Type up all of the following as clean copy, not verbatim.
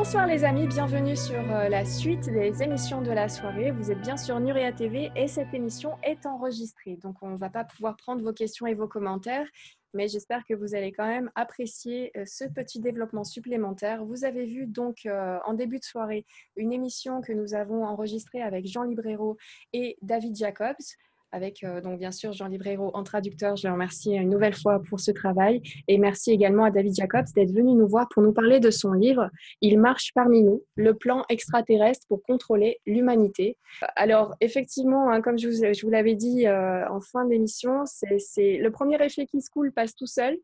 Bonsoir les amis, bienvenue sur la suite des émissions de la soirée. Vous êtes bien sur Nurea TV et cette émission est enregistrée. Donc on ne va pas pouvoir prendre vos questions et vos commentaires, mais j'espère que vous allez quand même apprécier ce petit développement supplémentaire. Vous avez vu donc en début de soirée une émission que nous avons enregistrée avec Jean Librero et David Jacobs. Avec donc bien sûr Jean Librero en traducteur. Je le remercie une nouvelle fois pour ce travail et merci également à David Jacobs d'être venu nous voir pour nous parler de son livre « Il marche parmi nous, le plan extraterrestre pour contrôler l'humanité ». Alors effectivement, hein, comme je vous l'avais dit en fin d'émission, c'est le premier effet qui se coule passe tout seul.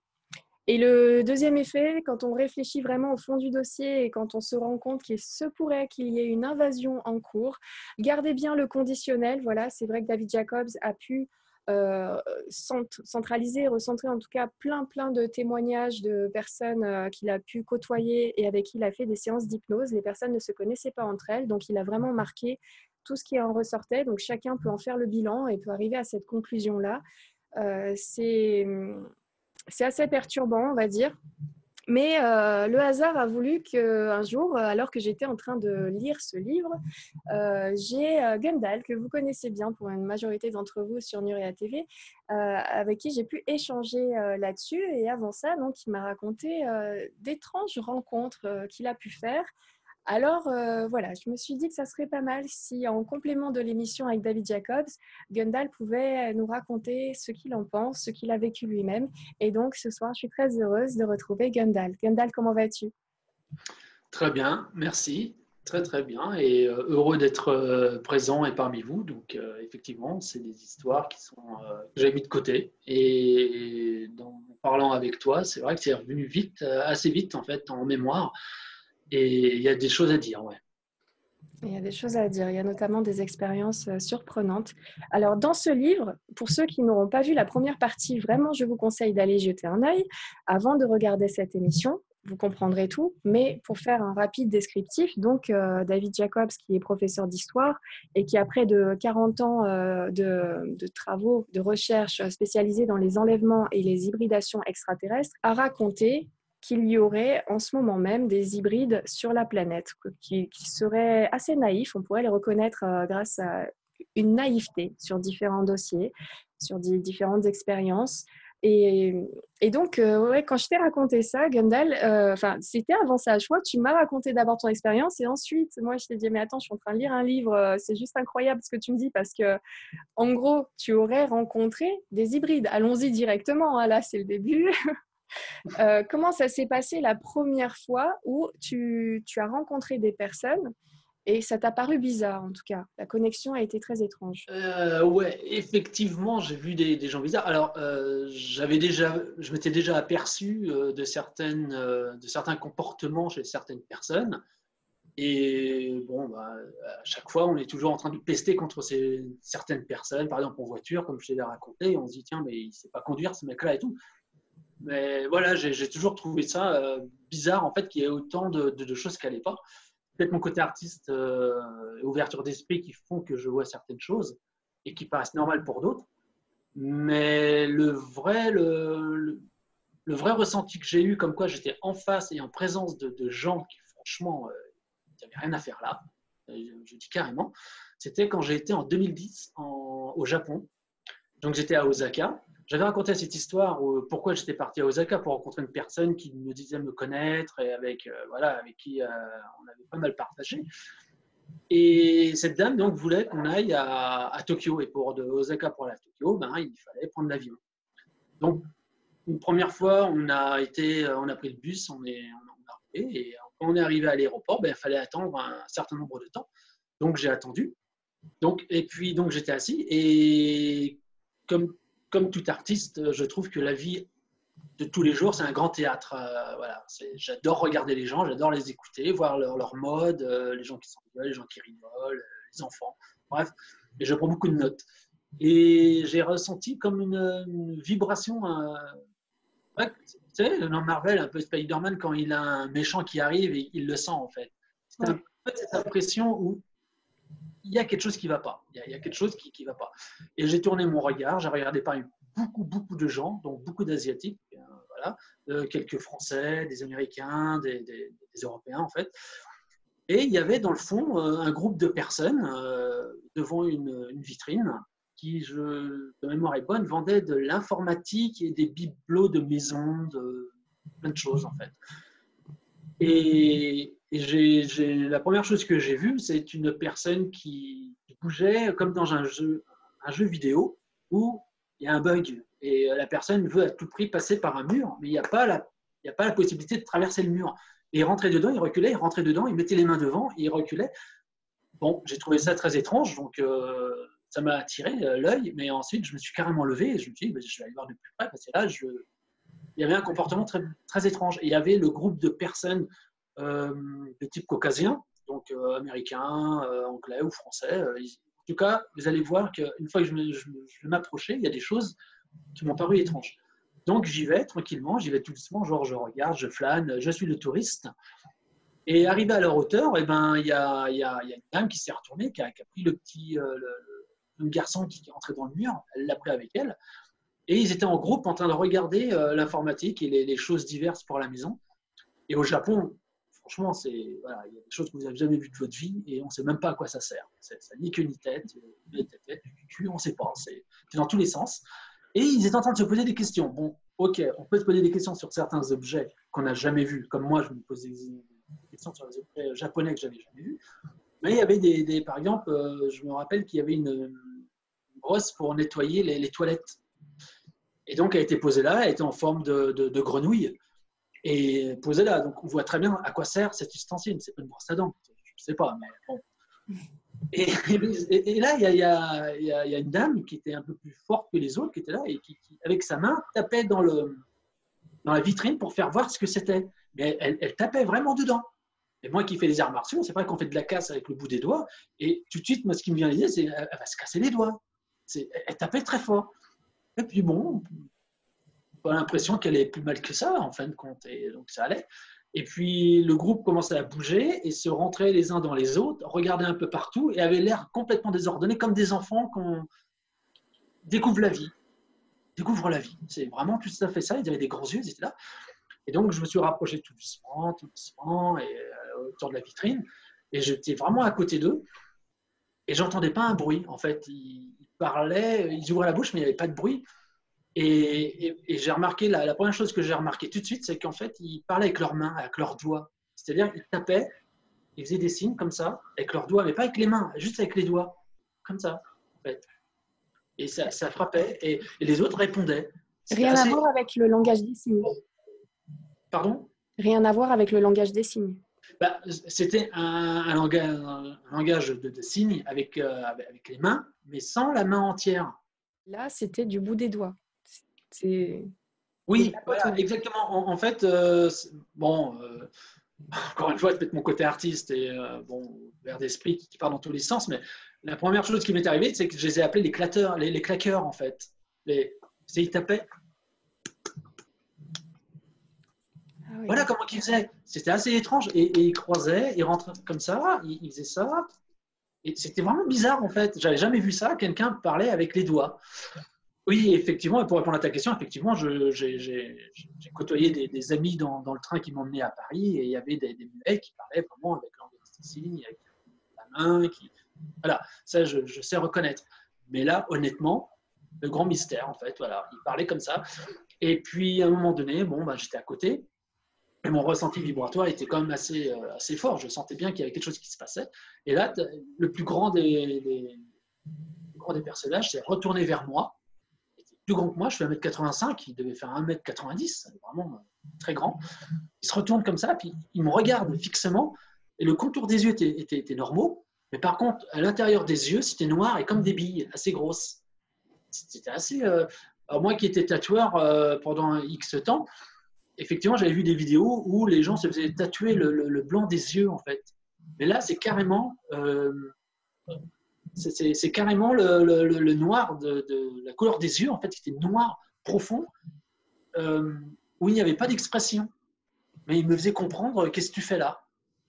Et le deuxième effet, quand on réfléchit vraiment au fond du dossier et quand on se rend compte qu'il se pourrait qu'il y ait une invasion en cours, gardez bien le conditionnel. Voilà, c'est vrai que David Jacobs a pu centraliser, recentrer en tout cas plein de témoignages de personnes qu'il a pu côtoyer et avec qui il a fait des séances d'hypnose. Les personnes ne se connaissaient pas entre elles, donc il a vraiment marqué tout ce qui en ressortait. Donc chacun peut en faire le bilan et peut arriver à cette conclusion-là. C'est assez perturbant, on va dire. Mais le hasard a voulu qu'un jour, alors que j'étais en train de lire ce livre, j'ai Gundal, que vous connaissez bien pour une majorité d'entre vous sur Nurea TV, avec qui j'ai pu échanger là-dessus. Et avant ça, donc, il m'a raconté d'étranges rencontres qu'il a pu faire. Alors voilà, je me suis dit que ça serait pas mal si, en complément de l'émission avec David Jacobs, Gundal pouvait nous raconter ce qu'il en pense, ce qu'il a vécu lui-même. Et donc ce soir, je suis très heureuse de retrouver Gundal. Gundal, comment vas-tu? Très bien, merci. Très très bien et heureux d'être présent et parmi vous. Donc effectivement, c'est des histoires que j'ai mis de côté. Et en parlant avec toi, c'est vrai que c'est revenu vite, assez vite en fait, en mémoire. Et il y a des choses à dire, ouais. Il y a des choses à dire, il y a notamment des expériences surprenantes. Alors, dans ce livre, pour ceux qui n'auront pas vu la première partie, vraiment, je vous conseille d'aller jeter un œil avant de regarder cette émission. Vous comprendrez tout, mais pour faire un rapide descriptif, donc David Jacobs, qui est professeur d'histoire et qui a près de 40 ans de travaux, de recherche spécialisés dans les enlèvements et les hybridations extraterrestres, a raconté qu'il y aurait en ce moment même des hybrides sur la planète qui seraient assez naïfs. On pourrait les reconnaître grâce à une naïveté sur différents dossiers, sur différentes expériences. Et, et donc, ouais, quand je t'ai raconté ça, Gundal, c'était avant ça, je crois que tu m'as raconté d'abord ton expérience et ensuite, moi, je t'ai dit, mais attends, je suis en train de lire un livre, c'est juste incroyable ce que tu me dis parce que, en gros, tu aurais rencontré des hybrides. Allons-y directement, hein, là, c'est le début. Comment ça s'est passé la première fois où tu as rencontré des personnes et ça t'a paru bizarre en tout cas? La connexion a été très étrange. Ouais, effectivement, j'ai vu des gens bizarres. Alors, je m'étais déjà aperçu de certains comportements chez certaines personnes. Et bon, bah, à chaque fois, on est toujours en train de pester contre certaines personnes, par exemple en voiture, comme je t'ai raconté, on se dit, tiens, mais il ne sait pas conduire ce mec-là et tout. Mais voilà, j'ai toujours trouvé ça bizarre, en fait, qu'il y ait autant de choses qui n'allaient pas. Peut-être mon côté artiste et ouverture d'esprit qui font que je vois certaines choses et qui paraissent normales pour d'autres. Mais le vrai ressenti que j'ai eu, comme quoi j'étais en face et en présence de gens qui, franchement, n'avaient rien à faire là, je dis carrément, c'était quand j'ai été en 2010 au Japon. Donc j'étais à Osaka. J'avais raconté cette histoire pourquoi j'étais parti à Osaka pour rencontrer une personne qui me disait me connaître et avec qui on avait pas mal partagé. Et cette dame donc voulait qu'on aille à Tokyo et de Osaka pour aller à Tokyo, ben, il fallait prendre l'avion. Donc une première fois, on a pris le bus, on est arrivé et quand on est arrivé à l'aéroport, ben, il fallait attendre un certain nombre de temps. Donc j'ai attendu. Et puis j'étais assis et comme tout artiste, je trouve que la vie de tous les jours, c'est un grand théâtre. Voilà, j'adore regarder les gens, j'adore les écouter, voir leur mode, les gens qui s'engueulent, les gens qui rigolent, les enfants. Bref, et je prends beaucoup de notes. Et j'ai ressenti comme une vibration. Ouais, tu sais, dans Marvel, un peu Spider-Man, quand il a un méchant qui arrive et il le sent en fait. C'est un peu cette impression où il y a quelque chose qui ne va pas. Il y a quelque chose qui va pas. Et j'ai tourné mon regard, j'ai regardé par beaucoup de gens, donc beaucoup d'Asiatiques. voilà, quelques Français, des Américains, des Européens en fait. Et il y avait dans le fond un groupe de personnes devant une vitrine qui, de mémoire est bonne, vendait de l'informatique et des bibelots de maison, de plein de choses en fait. Et la première chose que j'ai vue, c'est une personne qui bougeait comme dans un jeu vidéo où il y a un bug et la personne veut à tout prix passer par un mur, mais il n'y a pas la possibilité de traverser le mur. Et il rentrait dedans, il reculait, il rentrait dedans, il mettait les mains devant et il reculait. Bon, j'ai trouvé ça très étrange, donc ça m'a attiré l'œil, mais ensuite je me suis carrément levé et je me suis dit, je vais aller voir de plus près parce que là, il y avait un comportement très, très étrange. Et il y avait le groupe de personnes de type caucasien, donc américains, anglais ou français. En tout cas, vous allez voir qu'une fois que je m'approchais, il y a des choses qui m'ont paru étranges. Donc j'y vais tranquillement, j'y vais tout doucement, genre je regarde, je flâne, je suis le touriste. Et arrivé à leur hauteur, eh ben, il y a une dame qui s'est retournée, qui a pris le garçon qui est entré dans le mur, elle l'a pris avec elle. Et ils étaient en groupe en train de regarder l'informatique et les choses diverses pour la maison. Et au Japon, franchement, voilà, il y a des choses que vous n'avez jamais vues de votre vie et on ne sait même pas à quoi ça sert. Ça ni queue ni tête, on ne sait pas, c'est dans tous les sens. Et ils étaient en train de se poser des questions. Bon, ok, on peut se poser des questions sur certains objets qu'on n'a jamais vus, comme moi, je me posais des questions sur les objets japonais que je n'avais jamais vus. Mais il y avait par exemple, je me rappelle qu'il y avait une brosse pour nettoyer les toilettes. Et donc, elle a été posée là, elle était en forme de grenouille et posée là. Donc, on voit très bien à quoi sert cet ustensile. C'est pas une brosse à dents, je ne sais pas, mais bon. Et là, il y a une dame qui était un peu plus forte que les autres, qui était là et qui avec sa main, tapait dans la vitrine pour faire voir ce que c'était. Mais elle tapait vraiment dedans. Et moi qui fais des arts martiaux, c'est vrai qu'on fait de la casse avec le bout des doigts. Et tout de suite, moi, ce qui me vient à l'idée, c'est qu'elle va se casser les doigts. Elle tapait très fort. Et puis bon, pas l'impression qu'elle est plus mal que ça, en fin de compte. Et donc ça allait. Et puis le groupe commençait à bouger et se rentrait les uns dans les autres, regardaient un peu partout et avaient l'air complètement désordonnés, comme des enfants qu'on découvre la vie. Découvre la vie. C'est vraiment tout à fait ça. Ils avaient des grands yeux, ils étaient là. Et donc je me suis rapproché tout doucement, et autour de la vitrine. Et j'étais vraiment à côté d'eux. Et j'entendais pas un bruit. En fait, ils parlaient, ils ouvraient la bouche, mais il n'y avait pas de bruit. Et j'ai remarqué, la première chose que j'ai remarqué tout de suite, c'est qu'en fait, ils parlaient avec leurs mains, avec leurs doigts. C'est-à-dire, ils tapaient, ils faisaient des signes comme ça, avec leurs doigts, mais pas avec les mains, juste avec les doigts. Comme ça, en fait. Et ça frappait, et les autres répondaient. Rien à voir avec le langage des signes. Pardon ? Rien à voir avec le langage des signes. Bah, c'était un langage de signes avec les mains, mais sans la main entière. Là, c'était du bout des doigts. Oui, voilà, exactement. En fait, bon, encore une fois, c'est peut-être mon côté artiste et vers d'esprit qui part dans tous les sens, mais la première chose qui m'est arrivée, c'est que je les ai appelés les claqueurs, en fait. Ils tapaient. Ah oui. Voilà comment ils faisaient. C'était assez étrange. Et ils croisaient, ils rentraient comme ça, ils faisaient ça. Et c'était vraiment bizarre, en fait. J'avais jamais vu ça, quelqu'un parlait avec les doigts. Oui, effectivement, et pour répondre à ta question, effectivement, j'ai côtoyé des amis dans le train qui m'emmenaient à Paris et il y avait des mecs qui parlaient vraiment avec langage des signes, avec la main. Voilà, ça, je sais reconnaître. Mais là, honnêtement, le grand mystère, en fait, voilà, ils parlaient comme ça. Et puis, à un moment donné, j'étais à côté et mon ressenti vibratoire était quand même assez fort. Je sentais bien qu'il y avait quelque chose qui se passait. Et là, le plus grand des personnages s'est retourné vers moi. Plus grand que moi, je fais 1m85, il devait faire 1m90, vraiment très grand. Il se retourne comme ça, puis il me regarde fixement, et le contour des yeux était normaux, mais par contre, à l'intérieur des yeux, c'était noir et comme des billes, assez grosses. C'était assez... Alors moi qui étais tatoueur pendant un X temps, effectivement, j'avais vu des vidéos où les gens se faisaient tatouer le blanc des yeux, en fait. Mais là, c'est carrément... c'est carrément le noir de la couleur des yeux, en fait, c'était noir, profond, où il n'y avait pas d'expression. Mais il me faisait comprendre, qu'est-ce que tu fais là ?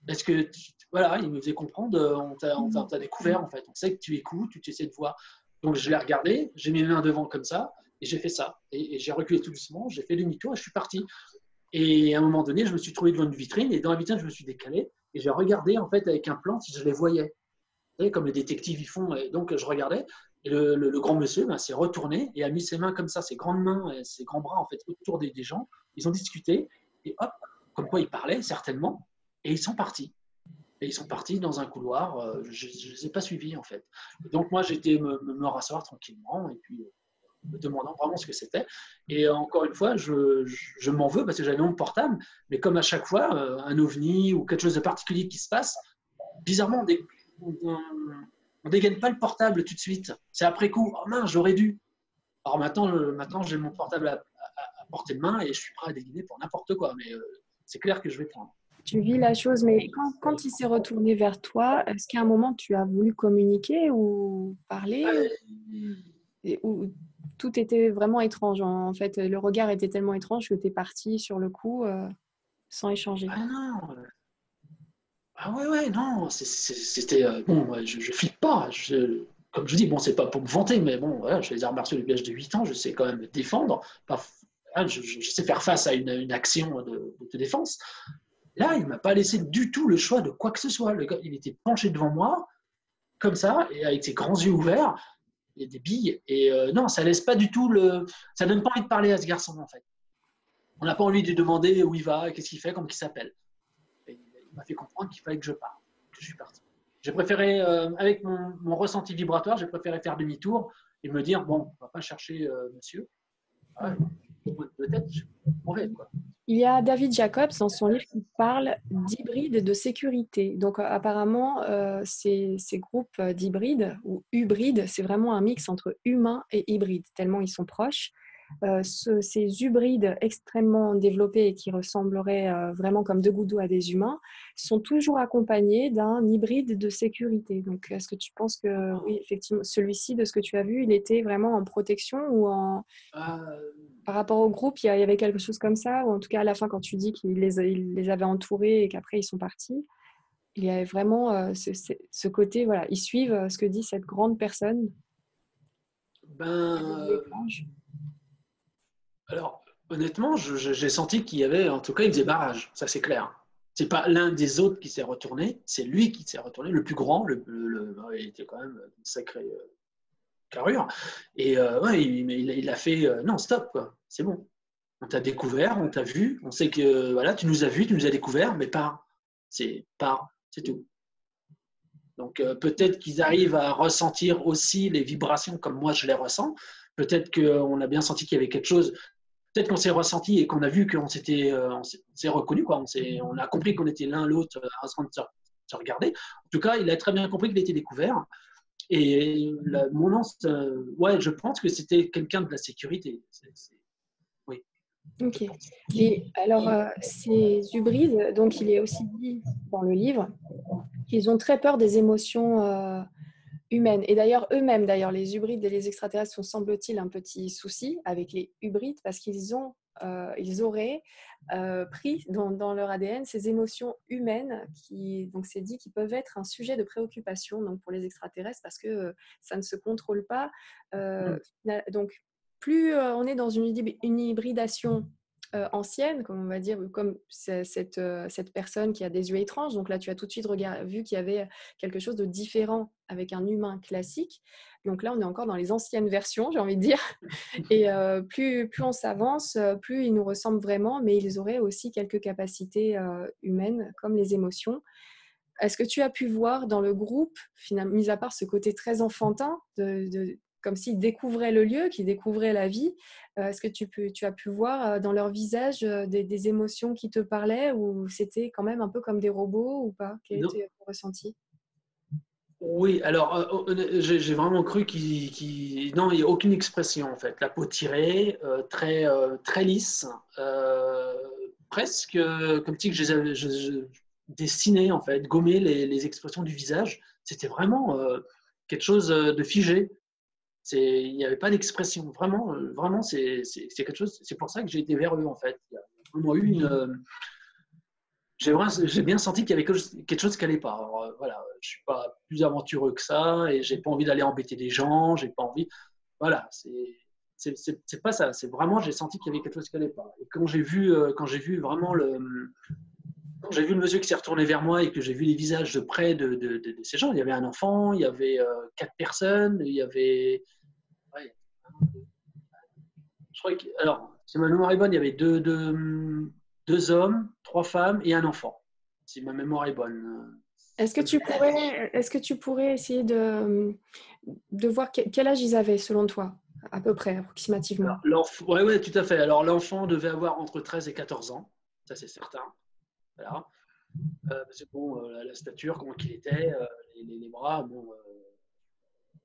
Est-ce que, voilà, il me faisait comprendre, on t'a découvert, en fait. On sait que tu écoutes, tu essaies de voir. Donc, je l'ai regardé, j'ai mis mes mains devant comme ça, Et j'ai fait ça. Et j'ai reculé tout doucement, j'ai fait demi-tour et je suis parti. Et à un moment donné, je me suis trouvé devant une vitrine et dans la vitrine, je me suis décalé et j'ai regardé en fait avec un plan si je les voyais. Vous savez, comme les détectives ils font. Et donc, je regardais et le grand monsieur s'est retourné et a mis ses mains comme ça, ses grandes mains et ses grands bras en fait autour des gens. Ils ont discuté et hop, comme quoi ils parlaient certainement et ils sont partis. Et ils sont partis dans un couloir. Je ne les ai pas suivis en fait. Et donc, moi, j'étais me rasseoir tranquillement et puis me demandant vraiment ce que c'était. Et encore une fois, je m'en veux parce que j'avais mon portable, mais comme à chaque fois, un ovni ou quelque chose de particulier qui se passe, bizarrement, on dégaine pas le portable tout de suite. C'est après coup, oh mince, j'aurais dû. Alors maintenant j'ai mon portable à portée de main et je suis prêt à dégainer pour n'importe quoi, mais c'est clair que je vais prendre. Tu vis la chose, mais quand il s'est retourné vers toi, est-ce qu'à un moment tu as voulu communiquer ou parler ou tout était vraiment étrange en fait, le regard était tellement étrange que tu es parti sur le coup sans échanger. Ah non, ah ouais, non, c'était bon, je flippe pas. Comme je dis, bon, c'est pas pour me vanter, mais bon, voilà, je fais les arts martiaux depuis l'âge de 8 ans, je sais quand même me défendre. Je sais faire face à une action de défense. Là, il m'a pas laissé du tout le choix de quoi que ce soit. Le gars, il était penché devant moi, comme ça, et avec ses grands yeux ouverts, et des billes. Et non, ça laisse pas du tout ça donne pas envie de parler à ce garçon, en fait. On n'a pas envie de lui demander où il va, qu'est-ce qu'il fait, comment il s'appelle. Il m'a fait comprendre qu'il fallait que je parte, que je suis parti. J'ai préféré, avec mon ressenti vibratoire, j'ai préféré faire demi-tour et me dire, bon, on va pas chercher monsieur. Ah, peut-être, je suis mauvais, quoi. Il y a David Jacobs dans son livre qui parle d'hybrides et de sécurité. Donc apparemment, ces groupes d'hybrides ou hybrides, c'est vraiment un mix entre humain et hybride, tellement ils sont proches. Ces hybrides extrêmement développés et qui ressembleraient vraiment comme deux gouttes d'eau à des humains sont toujours accompagnés d'un hybride de sécurité. Donc, est-ce que tu penses que, oui, effectivement, celui-ci, de ce que tu as vu, il était vraiment en protection ou par rapport au groupe, il y avait quelque chose comme ça, ou en tout cas à la fin, quand tu dis qu'il les avait entourés et qu'après ils sont partis, il y avait vraiment ce côté, voilà, ils suivent ce que dit cette grande personne. Ben, alors, honnêtement, j'ai senti qu'il y avait, en tout cas, il faisait barrage, ça c'est clair. C'est pas l'un des autres qui s'est retourné, c'est lui qui s'est retourné, le plus grand, il était quand même une sacrée carrure. Et ouais, il a fait non, stop, quoi. C'est bon. On t'a découvert, on t'a vu, on sait que voilà, tu nous as vus, tu nous as découvert, mais pas. C'est tout. Donc peut-être qu'ils arrivent à ressentir aussi les vibrations comme moi je les ressens. Peut-être qu'on a bien senti qu'il y avait quelque chose. Peut-être qu'on s'est ressenti et qu'on a vu qu'on s'est reconnu, quoi. On a compris qu'on était l'un l'autre en train de se regarder. En tout cas, il a très bien compris qu'il était découvert. Et mon lance, ouais, je pense que c'était quelqu'un de la sécurité. Oui. Ok. Et alors, ces hybrides, donc il est aussi dit dans le livre qu'ils ont très peur des émotions humaines. Et d'ailleurs, eux-mêmes, les hybrides et les extraterrestres ont, semble-t-il, un petit souci avec les hybrides parce qu'ils auraient pris dans leur ADN ces émotions humaines donc c'est dit qu'ils peuvent être un sujet de préoccupation donc pour les extraterrestres parce que ça ne se contrôle pas. Donc, plus on est dans une hybridation ancienne, comme on va dire, comme cette personne qui a des yeux étranges. Donc là, tu as tout de suite vu qu'il y avait quelque chose de différent avec un humain classique. Donc là, on est encore dans les anciennes versions, j'ai envie de dire. Et plus on s'avance, plus ils nous ressemblent vraiment, mais ils auraient aussi quelques capacités humaines, comme les émotions. Est-ce que tu as pu voir dans le groupe, finalement, mis à part ce côté très enfantin, comme s'ils découvraient le lieu, qu'ils découvraient la vie, est-ce que tu as pu voir dans leur visage des émotions qui te parlaient ou c'était quand même un peu comme des robots ou pas? Quel était ton ressenti? Oui, alors j'ai vraiment cru non, il n'y a aucune expression en fait. La peau tirée, très lisse, presque comme si je dessinais en fait, gommer les expressions du visage. C'était vraiment quelque chose de figé. Il n'y avait pas d'expression. Vraiment, c'est quelque chose. C'est pour ça que j'ai été vers eux en fait. Il y a vraiment eu j'ai bien senti qu'il y avait quelque chose qui n'allait pas. Alors, voilà, je suis pas plus aventureux que ça et j'ai pas envie d'aller embêter des gens. J'ai pas envie. Voilà, c'est pas ça. C'est vraiment, j'ai senti qu'il y avait quelque chose qui n'allait pas. Et quand j'ai vu vraiment quand j'ai vu le monsieur qui s'est retourné vers moi et que j'ai vu les visages de près de ces gens, il y avait un enfant, il y avait 4 personnes, il y avait, ouais, je crois que, alors, si ma mémoire est bonne, il y avait deux hommes, 3 femmes et un enfant. Si ma mémoire est bonne. Est-ce que tu pourrais essayer de voir quel âge ils avaient selon toi, à peu près, approximativement? Ouais, ouais, tout à fait. Alors, l'enfant devait avoir entre 13 et 14 ans, ça c'est certain. Voilà. Parce que bon, la stature, comment qu'il était, les bras, bon,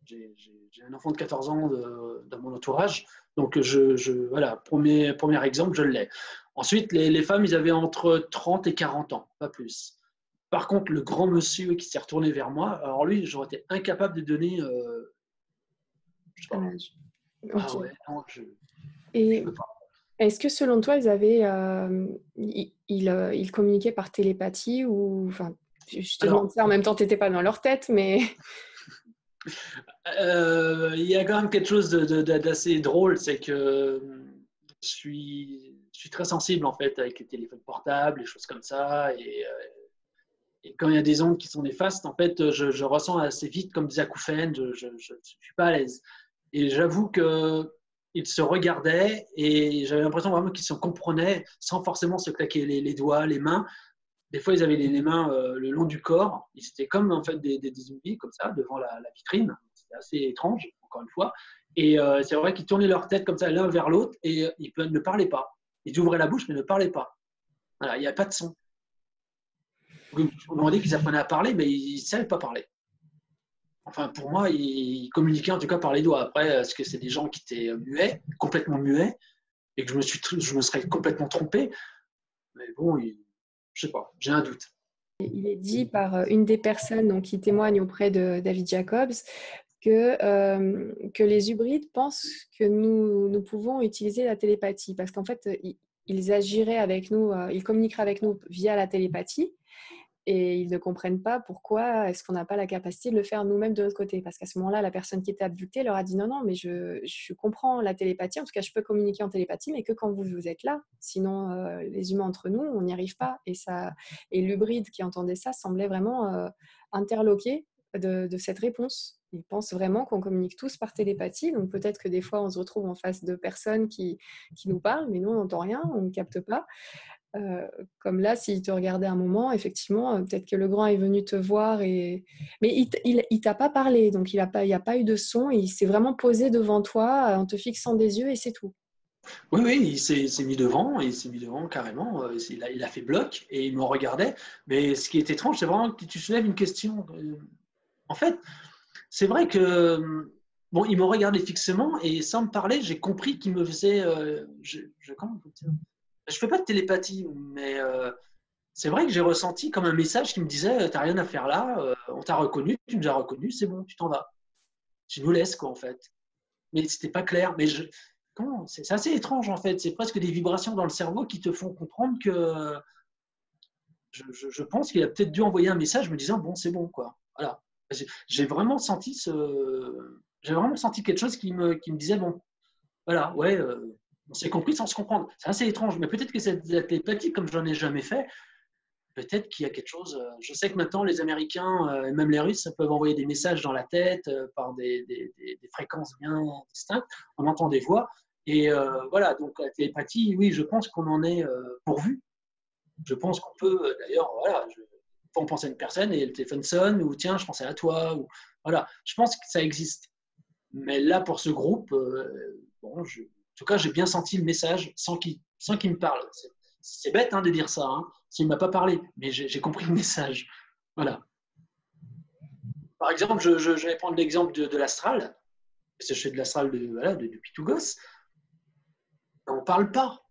j'ai un enfant de 14 ans dans mon entourage, donc voilà, premier exemple, je l'ai. Ensuite, les femmes, ils avaient entre 30 et 40 ans, pas plus. Par contre, le grand monsieur qui s'est retourné vers moi, alors lui, j'aurais été incapable de donner, je sais pas. Un âge. Ah Ok. ouais, non, je Et peux pas. est-ce que selon toi, ils communiquaient par télépathie ou, enfin, je te demande Alors, ça en même temps, tu n'étais pas dans leur tête, mais il y a quand même quelque chose d'assez drôle, c'est que je suis très sensible en fait avec les téléphones portables, les choses comme ça, et quand il y a des ondes qui sont néfastes, en fait, je ressens assez vite comme des acouphènes, je ne suis pas à l'aise. Et j'avoue qu'ils se regardaient et j'avais l'impression vraiment qu'ils se comprenaient sans forcément se claquer les doigts, les mains. Des fois, ils avaient les mains le long du corps. Ils étaient comme en fait des zombies comme ça devant la vitrine. C'était assez étrange, encore une fois. Et c'est vrai qu'ils tournaient leur tête comme ça l'un vers l'autre et ils ne parlaient pas. Ils ouvraient la bouche mais ne parlaient pas. Voilà, il n'y a pas de son. On m'a dit qu'ils apprenaient à parler, mais ils ne savaient pas parler. Enfin, pour moi, ils communiquaient en tout cas par les doigts. Après, est-ce que c'est des gens qui étaient muets, complètement muets, et que je me serais complètement trompé? Mais bon, je ne sais pas, j'ai un doute. il est dit par une des personnes donc, qui témoigne auprès de David Jacobs que les hybrides pensent que nous pouvons utiliser la télépathie parce qu'en fait, ils agiraient avec nous, ils communiqueraient avec nous via la télépathie. Et ils ne comprennent pas pourquoi est-ce qu'on n'a pas la capacité de le faire nous-mêmes de notre côté. Parce qu'à ce moment-là, la personne qui était abductée leur a dit non, non, mais je comprends la télépathie, en tout cas je peux communiquer en télépathie, mais que quand vous êtes là. Sinon, les humains entre nous, on n'y arrive pas. Et l'hybride qui entendait ça semblait vraiment interloqué de cette réponse. Ils pensent vraiment qu'on communique tous par télépathie, donc peut-être que des fois on se retrouve en face de personnes qui nous parlent, mais nous on n'entend rien, on ne capte pas. Comme là, s'il te regardait un moment, effectivement, peut-être que le grand est venu te voir, mais il t'a pas parlé, donc il y a pas eu de son, il s'est vraiment posé devant toi en te fixant des yeux et c'est tout. Oui, oui, il s'est mis devant carrément. Il a fait bloc et il me regardait. Mais ce qui est étrange, c'est vraiment que tu soulèves une question. En fait, c'est vrai que bon, il me regardait fixement et sans me parler, j'ai compris qu'il me faisait. Comment on peut dire. Je fais pas de télépathie, mais c'est vrai que j'ai ressenti comme un message qui me disait, t'as rien à faire là, on t'a reconnu, tu nous as reconnu, c'est bon, tu t'en vas. Tu nous laisses quoi en fait. Mais c'était pas clair. Mais c'est assez étrange en fait. C'est presque des vibrations dans le cerveau qui te font comprendre que je pense qu'il a peut-être dû envoyer un message me disant bon c'est bon quoi. Voilà. J'ai vraiment senti quelque chose qui me disait bon voilà ouais on s'est compris sans se comprendre. C'est assez étrange. Mais peut-être que c'est de la télépathie comme j'en ai jamais fait. Peut-être qu'il y a quelque chose. Je sais que maintenant, les Américains et même les Russes peuvent envoyer des messages dans la tête par des fréquences bien distinctes. On entend des voix. Et voilà, donc la télépathie, oui, je pense qu'on en est pourvu. Je pense qu'on peut, d'ailleurs, voilà, on pense à une personne et le téléphone sonne, ou tiens, je pensais à toi. Ou, voilà, je pense que ça existe. Mais là, pour ce groupe, bon, en tout cas, j'ai bien senti le message sans qu'il me parle. C'est bête hein, de dire ça, hein, s'il ne m'a pas parlé, mais j'ai compris le message. Voilà. Par exemple, je vais prendre l'exemple de l'astral, parce que je fais de l'astral depuis tout gosse. On ne parle pas.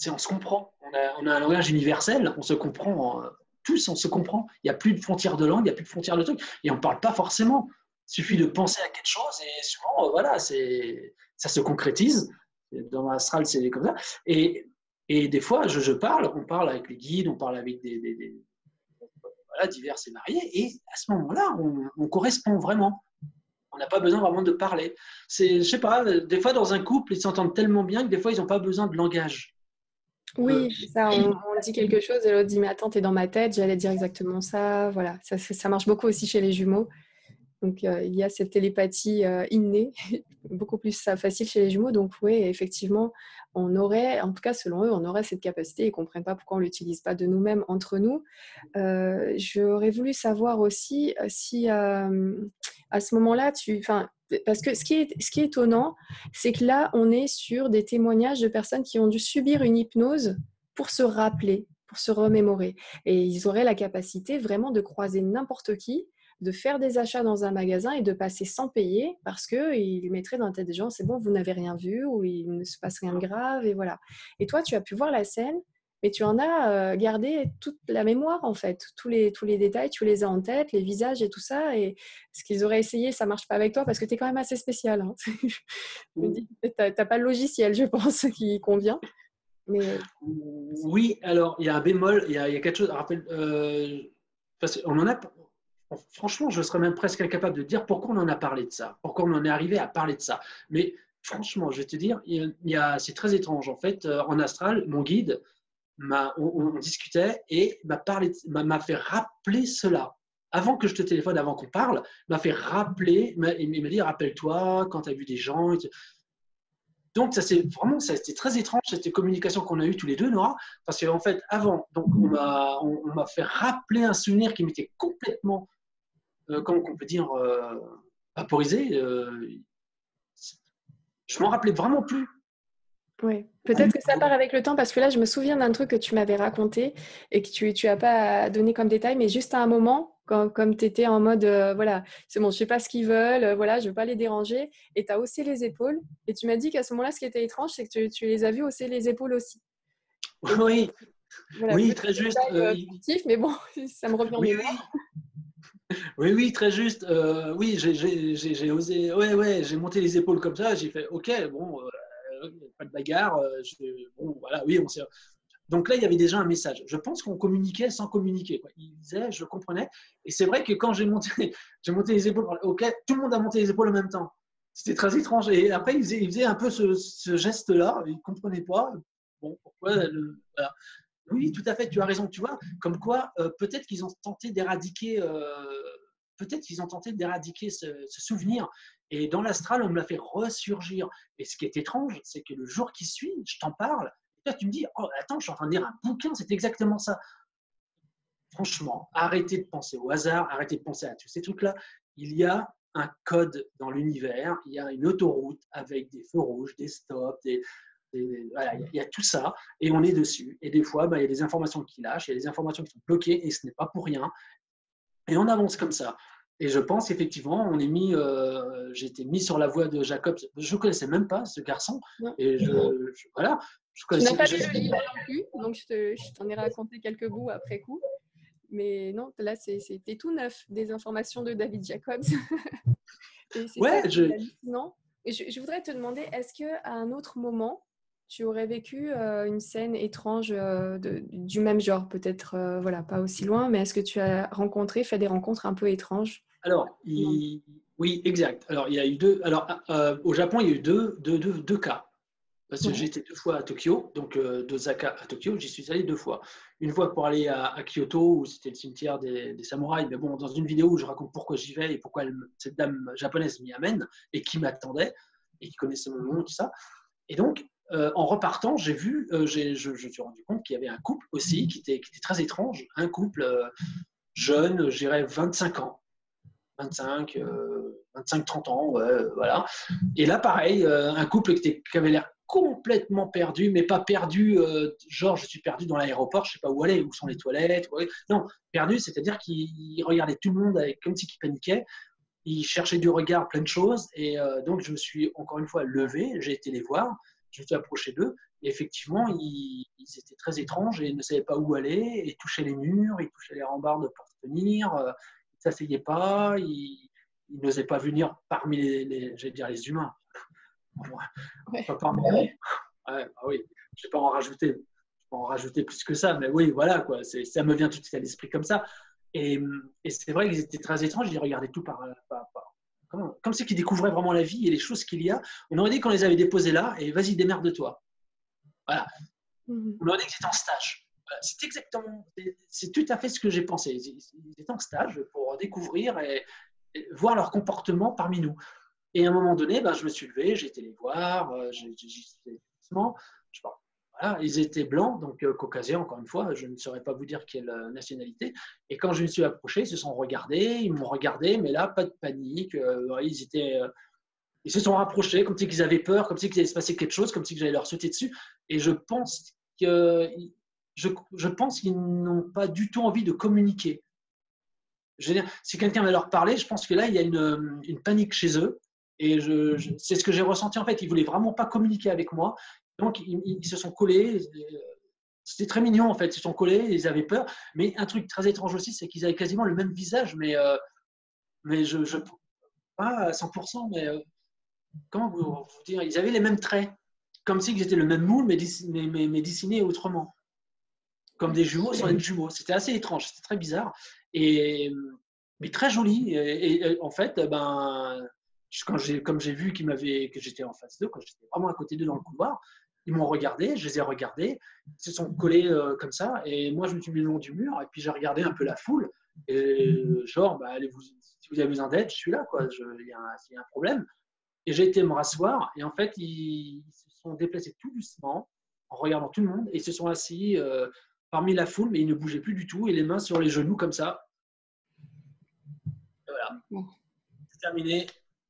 On se comprend. On a un langage universel, on se comprend. Tous, on se comprend. Il n'y a plus de frontières de langue, il n'y a plus de frontières de trucs. Et on ne parle pas forcément. Il suffit de penser à quelque chose et souvent, voilà, ça se concrétise. Dans l'astral, c'est comme ça. Et des fois, on parle avec les guides, on parle avec voilà, divers et variés. Et à ce moment-là, on correspond vraiment. On n'a pas besoin vraiment de parler. Je sais pas, des fois dans un couple, ils s'entendent tellement bien que des fois, ils n'ont pas besoin de langage. Euh, Oui, c'est ça, on dit quelque chose et l'autre dit, mais attends, t'es dans ma tête, j'allais dire exactement ça. Voilà, ça marche beaucoup aussi chez les jumeaux. Donc, il y a cette télépathie innée, beaucoup plus facile chez les jumeaux. Donc, oui, effectivement, on aurait, en tout cas selon eux, on aurait cette capacité. Ils ne comprennent pas pourquoi on ne l'utilise pas de nous-mêmes entre nous. J'aurais voulu savoir aussi si à ce moment-là, parce que ce qui est étonnant, c'est que là, on est sur des témoignages de personnes qui ont dû subir une hypnose pour se rappeler, pour se remémorer. Et ils auraient la capacité vraiment de croiser n'importe qui, de faire des achats dans un magasin et de passer sans payer parce qu'ils mettraient dans la tête des gens, c'est bon, vous n'avez rien vu ou il ne se passe rien de grave et voilà. Et toi, tu as pu voir la scène, mais tu en as gardé toute la mémoire en fait, tous les détails, tu les as en tête, les visages et tout ça. Et ce qu'ils auraient essayé, ça marche pas avec toi parce que tu es quand même assez spécial. Hein. Je me dis, t'as pas le logiciel, je pense, qui convient. Mais oui, alors il y a un bémol, il y a quelque chose. Rappelle, parce qu'on en a. Franchement, je serais même presque incapable de dire pourquoi on en a parlé de ça, pourquoi on en est arrivé à parler de ça. Mais franchement, je vais te dire, c'est très étrange. En fait, en astral, mon guide, on discutait et m'a fait rappeler cela. Avant que je te téléphone, avant qu'on parle, m'a fait rappeler, il m'a dit, rappelle-toi quand tu as vu des gens. Donc, ça c'était très étrange, cette communication qu'on a eue tous les deux, Nora, parce qu'en fait, avant, donc, on m'a fait rappeler un souvenir qui m'était complètement, comment on peut dire, vaporisé. Je m'en rappelais vraiment plus. oui, peut-être que ça part avec le temps parce que là, je me souviens d'un truc que tu m'avais raconté et que tu as pas donné comme détail, mais juste à un moment, comme tu étais en mode, voilà, c'est bon, je sais pas ce qu'ils veulent, voilà, je veux pas les déranger, et tu as haussé les épaules, et tu m'as dit qu'à ce moment-là, ce qui était étrange, c'est que tu les as vus hausser les épaules aussi. Et donc, Oui, voilà, oui, petit très juste. détail sportif, mais bon, ça me revient en Oui, mémoire. oui, oui, très juste. Oui, j'ai osé. Ouais, ouais, j'ai monté les épaules comme ça. J'ai fait, OK, bon, pas de bagarre. Bon, voilà, oui, on s'est. Donc là, il y avait déjà un message. Je pense qu'on communiquait sans communiquer, quoi. Il disait, je comprenais. Et c'est vrai que quand j'ai monté, j'ai monté les épaules, OK, tout le monde a monté les épaules en même temps. C'était très étrange. Et après, il faisait un peu ce geste-là. Il ne comprenait pas. Bon, pourquoi voilà. Oui, tout à fait, tu as raison. Tu vois, comme quoi, peut-être qu'ils ont tenté d'éradiquer, ce souvenir. Et dans l'astral, on me l'a fait ressurgir. Et ce qui est étrange, c'est que le jour qui suit, je t'en parle. Et toi, tu me dis, oh, attends, je suis en train de lire un bouquin, c'est exactement ça. Franchement, arrêtez de penser au hasard, arrêtez de penser à tous ces trucs-là. Il y a un code dans l'univers, il y a une autoroute avec des feux rouges, des stops, voilà, il y a tout ça et on est dessus. Et des fois, il y a des informations qui lâchent, il y a des informations qui sont bloquées et ce n'est pas pour rien. Et on avance comme ça. Et je pense effectivement, j'ai été mis sur la voie de Jacob. Je ne connaissais même pas ce garçon. Non. Et voilà, Tu n'as pas lu le livre non plus, donc je t'en ai raconté quelques bouts après coup. Mais non, là, c'était tout neuf, des informations de David Jacobs. Et c'est ça Ouais, qui est hallucinant. Et je voudrais te demander, est-ce qu'à un autre moment, tu aurais vécu une scène étrange du même genre, peut-être, voilà, pas aussi loin, mais est-ce que tu as fait des rencontres un peu étranges? alors, oui, exact. Alors, il y a eu deux. Alors, au Japon, il y a eu deux cas. Parce que Ouais. j'ai été 2 fois à Tokyo, donc d'Osaka à Tokyo, j'y suis allé 2 fois. Une fois pour aller à Kyoto, où c'était le cimetière des samouraïs, mais bon, dans une vidéo où je raconte pourquoi j'y vais et pourquoi cette dame japonaise m'y amène et qui m'attendait et qui connaissait mon nom et tout ça. Et donc, en repartant, je me suis rendu compte qu'il y avait un couple aussi qui était très étrange, un couple jeune, je dirais 25 ans. 25, 30 ans, ouais, voilà. Et là, pareil, un couple qui avait l'air complètement perdu, mais pas perdu, genre je suis perdu dans l'aéroport, je sais pas où aller, où sont les toilettes. Non, perdu, c'est-à-dire qu'il regardait tout le monde comme si il paniquait. Il cherchait du regard plein de choses. Et donc, je me suis encore une fois levé, j'ai été les voir, je me suis approché d'eux. Et effectivement, ils étaient très étranges et ne savaient pas où aller, et touchaient les murs, ils touchaient les rambardes pour se tenir. Ils ne s'asseyaient pas, ils n'osaient pas venir parmi j'allais dire les humains. Ouais. Pas parmi les. Ouais, bah oui, je ne vais pas en rajouter plus que ça, mais oui, voilà, quoi. Ça me vient tout de suite à l'esprit comme ça. Et c'est vrai qu'ils étaient très étranges, ils regardaient tout comme c'est qu'ils découvraient vraiment la vie et les choses qu'il y a. On aurait dit qu'on les avait déposés là et vas-y, démerde-toi. Voilà. On aurait dit qu'ils étaient en stage. Voilà. C'est exactement, c'est tout à fait ce que j'ai pensé. Ils étaient en stage pour découvrir et voir leur comportement parmi nous. Et à un moment donné, je me suis levé, j'ai été les voir, voilà, ils étaient blancs, donc caucasiens, encore une fois, je ne saurais pas vous dire quelle nationalité. Et quand je me suis approché, ils se sont regardés, ils m'ont regardé, mais là, pas de panique. Ils se sont rapprochés, comme si ils avaient peur, comme si il allait se passer quelque chose, comme si j'allais leur sauter dessus. Et je pense qu'ils n'ont pas du tout envie de communiquer. Je veux dire, si quelqu'un va leur parler, je pense que là, il y a une panique chez eux. Et c'est ce que j'ai ressenti en fait. Ils ne voulaient vraiment pas communiquer avec moi. Donc, ils se sont collés. C'était très mignon en fait. Ils se sont collés, ils avaient peur. Mais un truc très étrange aussi, c'est qu'ils avaient quasiment le même visage. Mais pas à 100%. Mais comment vous dire, ils avaient les mêmes traits. Comme si ils étaient le même moule, mais dessinés autrement. Comme des jumeaux sans être jumeaux. C'était assez étrange. C'était très bizarre. Mais très joli. Et en fait, comme j'ai vu que j'étais en face d'eux, quand j'étais vraiment à côté d'eux dans le couloir, ils m'ont regardé, je les ai regardés, ils se sont collés comme ça, et moi je me suis mis le long du mur, et puis j'ai regardé un peu la foule, et genre, si vous avez besoin d'aide, je suis là, quoi. Il y a un problème. Et j'ai été me rasseoir, et en fait, ils se sont déplacés tout doucement, en regardant tout le monde, et ils se sont assis parmi la foule, mais ils ne bougeaient plus du tout, et les mains sur les genoux comme ça. Et voilà, c'est terminé.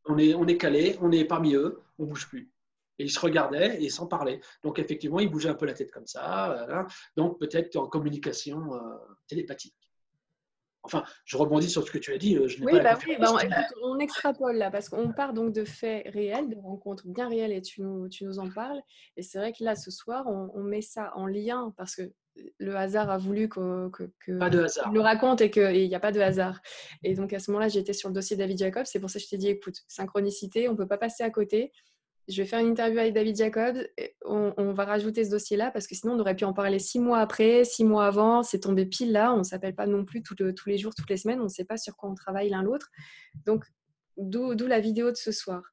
On est calé, on est parmi eux, on ne bouge plus. Et ils se regardaient et sans parler. Donc effectivement, ils bougeaient un peu la tête comme ça. Donc peut-être en communication télépathique. Enfin, je rebondis sur ce que tu as dit. Je n'ai pas la confirmation. Écoute, on extrapole là, parce qu'on part donc de faits réels, de rencontres bien réelles, et tu nous en parles. Et c'est vrai que là, ce soir, on met ça en lien, parce que le hasard a voulu Pas de hasard. le raconte et qu'il n'y a pas de hasard. Et donc à ce moment-là, j'étais sur le dossier David Jacobs. C'est pour ça que je t'ai dit, écoute, synchronicité, on ne peut pas passer à côté. Je vais faire une interview avec David Jacobs. On va rajouter ce dossier-là parce que sinon, on aurait pu en parler 6 mois après, 6 mois avant. C'est tombé pile là. On ne s'appelle pas non plus tous les jours, toutes les semaines. On ne sait pas sur quoi on travaille l'un l'autre. Donc, d'où la vidéo de ce soir.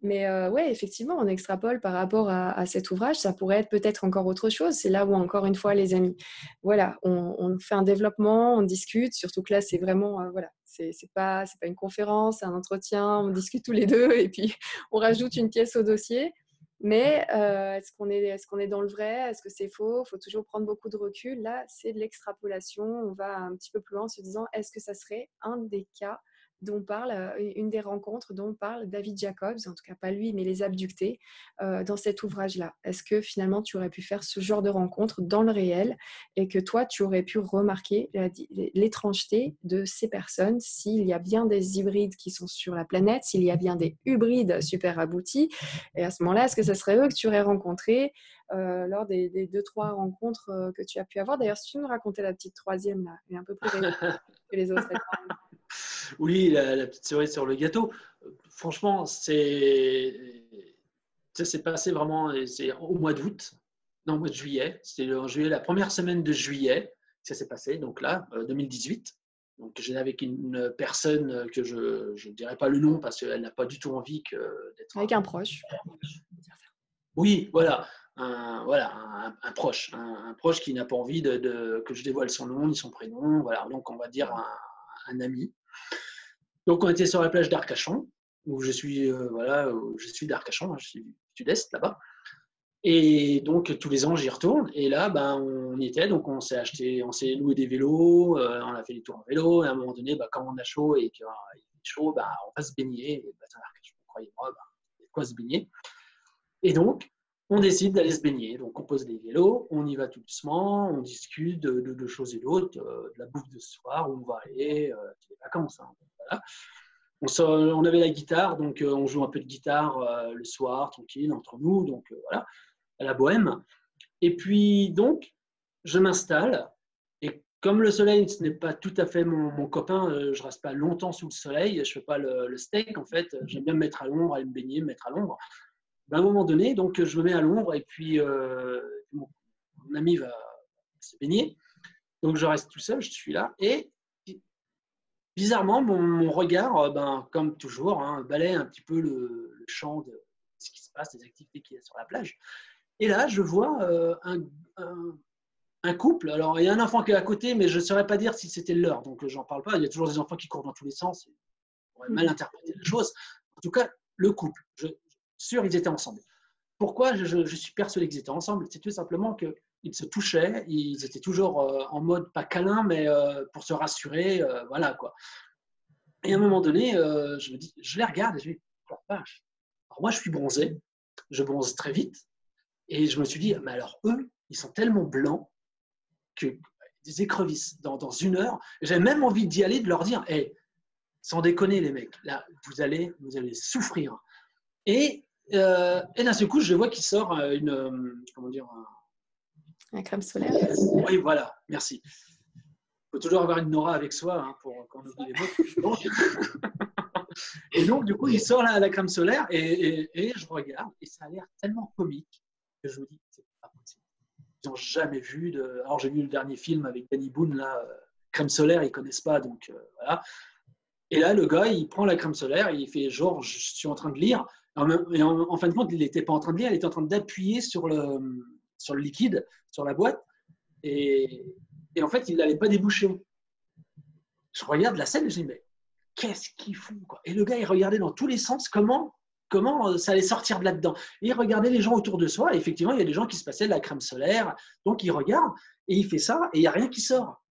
Mais ouais, effectivement, on extrapole par rapport à cet ouvrage. Ça pourrait être peut-être encore autre chose. C'est là où, encore une fois, les amis, voilà, on fait un développement, on discute. Surtout que là, c'est vraiment, voilà, c'est pas une conférence, c'est un entretien. On discute tous les deux et puis on rajoute une pièce au dossier. Mais est-ce qu'on est dans le vrai? Est-ce que c'est faux? Il faut toujours prendre beaucoup de recul. Là, c'est de l'extrapolation. On va un petit peu plus loin en se disant, est-ce que ça serait un des cas dont parle, une des rencontres dont parle David Jacobs, en tout cas pas lui, mais les abductés, dans cet ouvrage-là. Est-ce que finalement tu aurais pu faire ce genre de rencontre dans le réel et que toi tu aurais pu remarquer l'étrangeté de ces personnes, s'il y a bien des hybrides qui sont sur la planète, s'il y a bien des hybrides super aboutis, et à ce moment-là, est-ce que ce serait eux que tu aurais rencontrés lors des 2-3 rencontres que tu as pu avoir? D'ailleurs, si tu nous racontais la petite troisième, là, mais un peu plus récente que les autres. Oui, la petite cerise sur le gâteau. Franchement, c'est passé vraiment au mois d'août, non, au mois de juillet. C'était en juillet, la première semaine de juillet, ça s'est passé, donc là, 2018. Donc, j'étais avec une personne que je ne dirais pas le nom parce qu'elle n'a pas du tout envie d'être. Avec un proche. Oui, voilà. Un proche. Un proche qui n'a pas envie que je dévoile son nom ni son prénom. Voilà, donc on va dire un ami. Donc, on était sur la plage d'Arcachon, où je suis, je suis d'Arcachon, je suis sud-est là-bas. Et donc, tous les ans, j'y retourne. Et là, on y était, donc on s'est loué des vélos, on a fait des tours en vélo. Et à un moment donné, quand on a chaud et qu'il est chaud, on va se baigner. Et d'Arcachon, croyez-moi, il y a quoi se baigner. Et donc, on décide d'aller se baigner. Donc, on pose des vélos, on y va tout doucement, on discute de choses et d'autres, de la bouffe de ce soir, où on va aller, c'est les vacances. Hein, voilà. On avait la guitare, donc on joue un peu de guitare le soir, tranquille, entre nous, donc voilà, à la bohème. Et puis, donc, je m'installe, et comme le soleil, ce n'est pas tout à fait mon copain, je ne reste pas longtemps sous le soleil, je ne fais pas le steak, en fait, j'aime bien me mettre à l'ombre, aller me baigner, me mettre à l'ombre. À un moment donné, donc, je me mets à l'ombre, et puis mon ami va se baigner, donc je reste tout seul, je suis là, et bizarrement, mon regard, comme toujours, hein, balaye un petit peu le champ de ce qui se passe, des activités qu'il y a sur la plage. Et là, je vois un, un couple. Alors, il y a un enfant qui est à côté, mais je ne saurais pas dire si c'était leur. Donc, j'en parle pas. Il y a toujours des enfants qui courent dans tous les sens. On pourrait mal interpréter la chose. En tout cas, le couple, je suis sûr ils étaient ensemble. Pourquoi je suis persuadé qu'ils étaient ensemble? C'est tout simplement qu'ils se touchaient. Ils étaient toujours en mode, pas câlin, mais pour se rassurer. Voilà, quoi. Et à un moment donné, je me dis, je les regarde et je me dis, oh, vache. Alors, moi, je suis bronzé. Je bronze très vite. Et je me suis dit, mais alors eux, ils sont tellement blancs que des écrevisses dans une heure. J'ai même envie d'y aller, de leur dire, hey, sans déconner les mecs, là, vous allez souffrir. Et d'un seul coup, je vois qu'il sort comment dire, La crème solaire. Oui, voilà, merci. Il faut toujours avoir une Nora avec soi hein, pour quand on oublie les mots. Et donc, du coup, il sort la crème solaire et je regarde et ça a l'air tellement comique que je me dis, c'est pas possible. Ils n'ont jamais vu de. Alors, j'ai vu le dernier film avec Danny Boone, là, crème solaire, ils ne connaissent pas, donc voilà. Et là, le gars, il prend la crème solaire, il fait genre, je suis en train de lire. Et en fin de compte, il n'était pas en train de lire, il était en train d'appuyer sur le liquide, sur la boîte. Et en fait, il n'allait pas déboucher. Je regarde la scène et je dis, mais qu'est-ce qu'il fout quoi. Et le gars, il regardait dans tous les sens comment ça allait sortir de là-dedans. Et il regardait les gens autour de soi. Et effectivement, il y a des gens qui se passaient de la crème solaire. Donc, il regarde et il fait ça et il n'y a rien qui sort.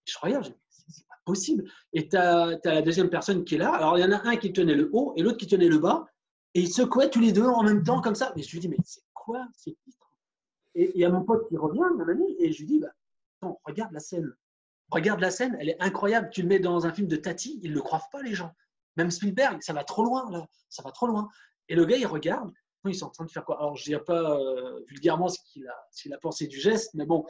Je regarde, je dis, c'est pas possible. Et tu as la deuxième personne qui est là. Alors, il y en a un qui tenait le haut et l'autre qui tenait le bas. Et ils secouaient tous les deux en même temps comme ça. Mais je lui dis, mais c'est quoi ces titres? Et il y a mon pote qui revient, mon ami, et je lui dis, bah, attends, regarde la scène. Regarde la scène, elle est incroyable. Tu le mets dans un film de Tati, ils ne le croient pas, les gens. Même Spielberg, ça va trop loin, là. Ça va trop loin. Et le gars, il regarde. Ils sont en train de faire quoi? Alors, je ne dirais pas vulgairement ce qu'il a pensé du geste, mais bon,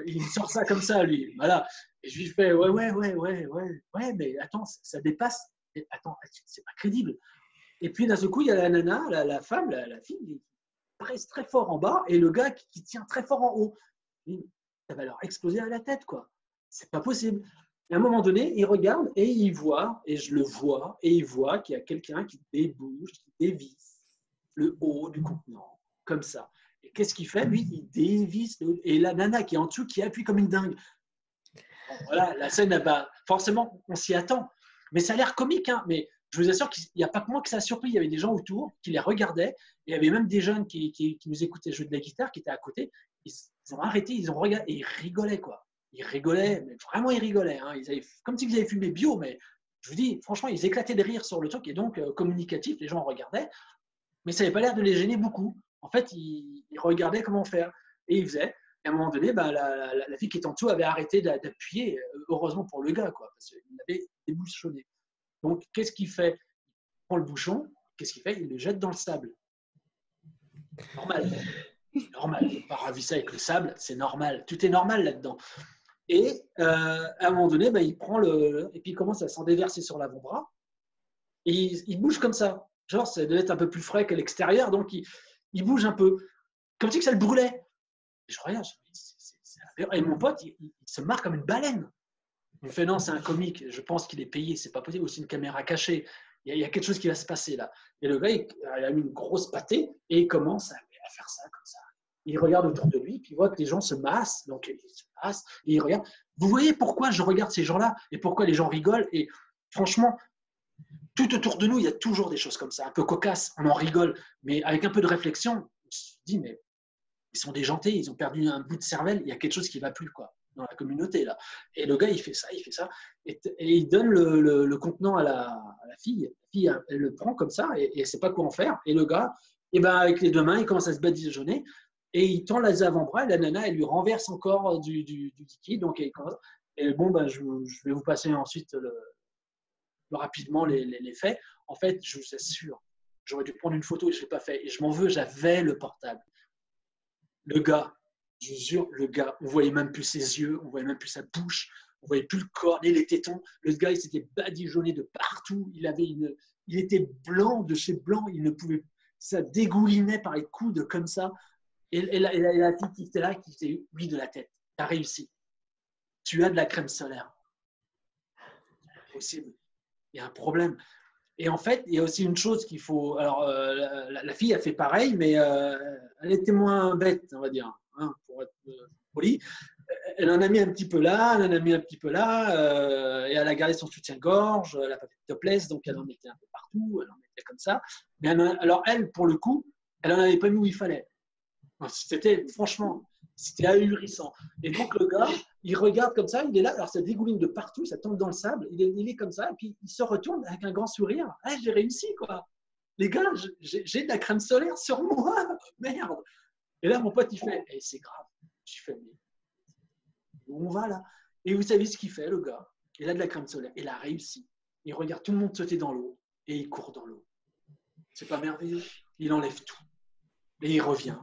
il me sort ça comme ça, lui. Voilà. Et je lui fais, ouais, mais attends, ça dépasse. Et, attends, c'est pas crédible. Et puis, d'un seul coup, il y a la nana, la femme, la fille, qui presse très fort en bas, et le gars qui tient très fort en haut. Ça va leur exploser à la tête, quoi. C'est pas possible. Et à un moment donné, il regarde et il voit, et je le vois, et il voit qu'il y a quelqu'un qui débouche, qui dévisse le haut du contenant, comme ça. Et qu'est-ce qu'il fait? Lui, il dévisse le haut. Et la nana qui est en dessous, qui appuie comme une dingue. Bon, voilà, la scène, bah, forcément, on s'y attend. Mais ça a l'air comique, hein. Mais je vous assure qu'il n'y a pas que moi que ça a surpris. Il y avait des gens autour qui les regardaient. Et il y avait même des jeunes qui nous écoutaient jouer de la guitare, qui étaient à côté. Ils ont arrêté, ils ont regardé et ils rigolaient, quoi. Ils rigolaient, mais vraiment ils rigolaient. Hein. Comme s'ils avaient fumé bio, mais je vous dis, franchement, ils éclataient de rire sur le truc et donc communicatif, les gens regardaient, mais ça n'avait pas l'air de les gêner beaucoup. En fait, ils regardaient comment faire et ils faisaient. Et à un moment donné, bah, la fille qui était en dessous avait arrêté d'appuyer, heureusement pour le gars, quoi, parce qu'il avait débouchonné. Donc, qu'est-ce qu'il fait? Il prend le bouchon, qu'est-ce qu'il fait? Il le jette dans le sable. Normal. Normal. Il ne faut pas ravisser ça avec le sable, c'est normal. Tout est normal là-dedans. Et à un moment donné, bah, il prend et puis il commence à s'en déverser sur l'avant-bras. Et il bouge comme ça. Genre, ça devait être un peu plus frais qu'à l'extérieur, donc il bouge un peu. Comme si que ça le brûlait. Et je regarde, et mon pote, il se marre comme une baleine. Il me fait non, c'est un comique, je pense qu'il est payé, c'est pas possible, aussi une caméra cachée. Il y a quelque chose qui va se passer là. Et le gars, il a mis une grosse pâtée et il commence à faire ça comme ça. Il regarde autour de lui, puis il voit que les gens se massent, donc il se masse, et il regarde. Vous voyez pourquoi je regarde ces gens-là et pourquoi les gens rigolent? Et franchement, tout autour de nous, il y a toujours des choses comme ça, un peu cocasses, on en rigole, mais avec un peu de réflexion, on se dit, mais ils sont déjantés, ils ont perdu un bout de cervelle, il y a quelque chose qui ne va plus, quoi, dans la communauté, là. Et le gars, il fait ça, et il donne le contenant à la fille. La fille, elle le prend comme ça, et elle ne sait pas quoi en faire. Et le gars, et ben, avec les deux mains, il commence à se badigeonner, et il tend les avant-bras, et la nana, elle lui renverse encore du liquide, donc et bon, ben, je vais vous passer ensuite rapidement les faits. En fait, je vous assure, j'aurais dû prendre une photo et je ne l'ai pas fait. Et je m'en veux, j'avais le portable. Le gâ, je vous jure, le gars, on ne voyait même plus ses yeux, on ne voyait même plus sa bouche, on ne voyait plus le corps, ni les tétons. Le gars, il s'était badigeonné de partout. Il était blanc de chez blanc. Il ne pouvait, ça dégoulinait par les coudes comme ça. Et la fille qui était là, qui disait oui de la tête. Tu as réussi. Tu as de la crème solaire. C'est possible. il y a un problème. Et en fait, il y a aussi une chose qu'il faut. Alors, la fille a fait pareil, mais elle était moins bête, on va dire, hein, pour être poli. Elle en a mis un petit peu là, elle en a mis un petit peu là, et elle a gardé son soutien-gorge, elle n'a pas fait de topless, donc elle en mettait un peu partout, elle en mettait comme ça. Mais alors, elle, pour le coup, elle n'en avait pas mis où il fallait. C'était, franchement, c'était ahurissant. Et donc, le gars, il regarde comme ça, il est là, alors ça dégouline de partout, ça tombe dans le sable, il est comme ça, et puis il se retourne avec un grand sourire. Ah, j'ai réussi, quoi. Les gars, j'ai de la crème solaire sur moi, merde. Et là, mon pote, il fait, c'est grave. Je fais, mais où on va là? Et vous savez ce qu'il fait, le gars? Il a de la crème solaire, il a réussi. Il regarde tout le monde sauter dans l'eau, et il court dans l'eau. C'est pas merveilleux? Il enlève tout. Et il revient.